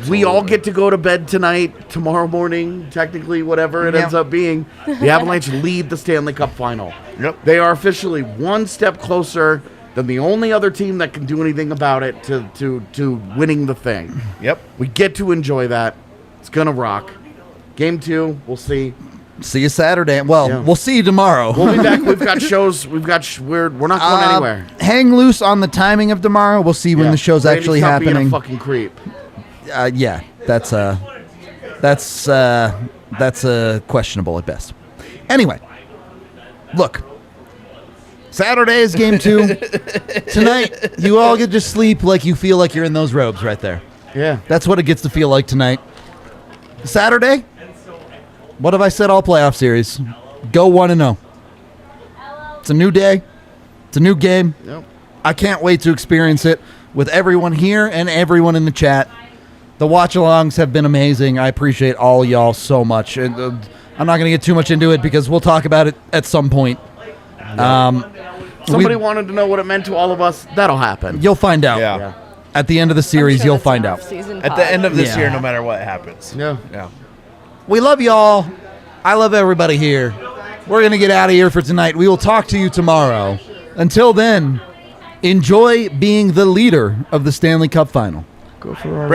We all get to go to bed tonight, tomorrow morning, technically, whatever it ends up being. The Avalanche lead the Stanley Cup Final. Yep. They are officially one step closer than the only other team that can do anything about it to winning the thing. Yep. We get to enjoy that. It's going to rock. Game 2, we'll see. See you Saturday. Well, Yeah. we'll see you tomorrow. We'll be back. We've got shows. We're not going anywhere. Hang loose on the timing of tomorrow. We'll see when the show's Brady, actually stop being happening. a fucking creep. Yeah, that's questionable at best. Anyway, look, Saturday is game 2. Tonight, you all get to sleep like you feel like you're in those robes right there. Yeah. That's what it gets to feel like tonight. Saturday, what have I said all playoff series? Go 1-0. It's a new day. It's a new game. Yep. I can't wait to experience it with everyone here and everyone in the chat. The watch-alongs have been amazing. I appreciate all y'all so much. And I'm not going to get too much into it because we'll talk about it at some point. Somebody wanted to know what it meant to all of us. That'll happen. You'll find out. Yeah. At the end of the series, you'll find out. At the end of this Yeah. year, no matter what happens. Yeah. Yeah. We love y'all. I love everybody here. We're going to get out of here for tonight. We will talk to you tomorrow. Until then, enjoy being the leader of the Stanley Cup Final. Go for our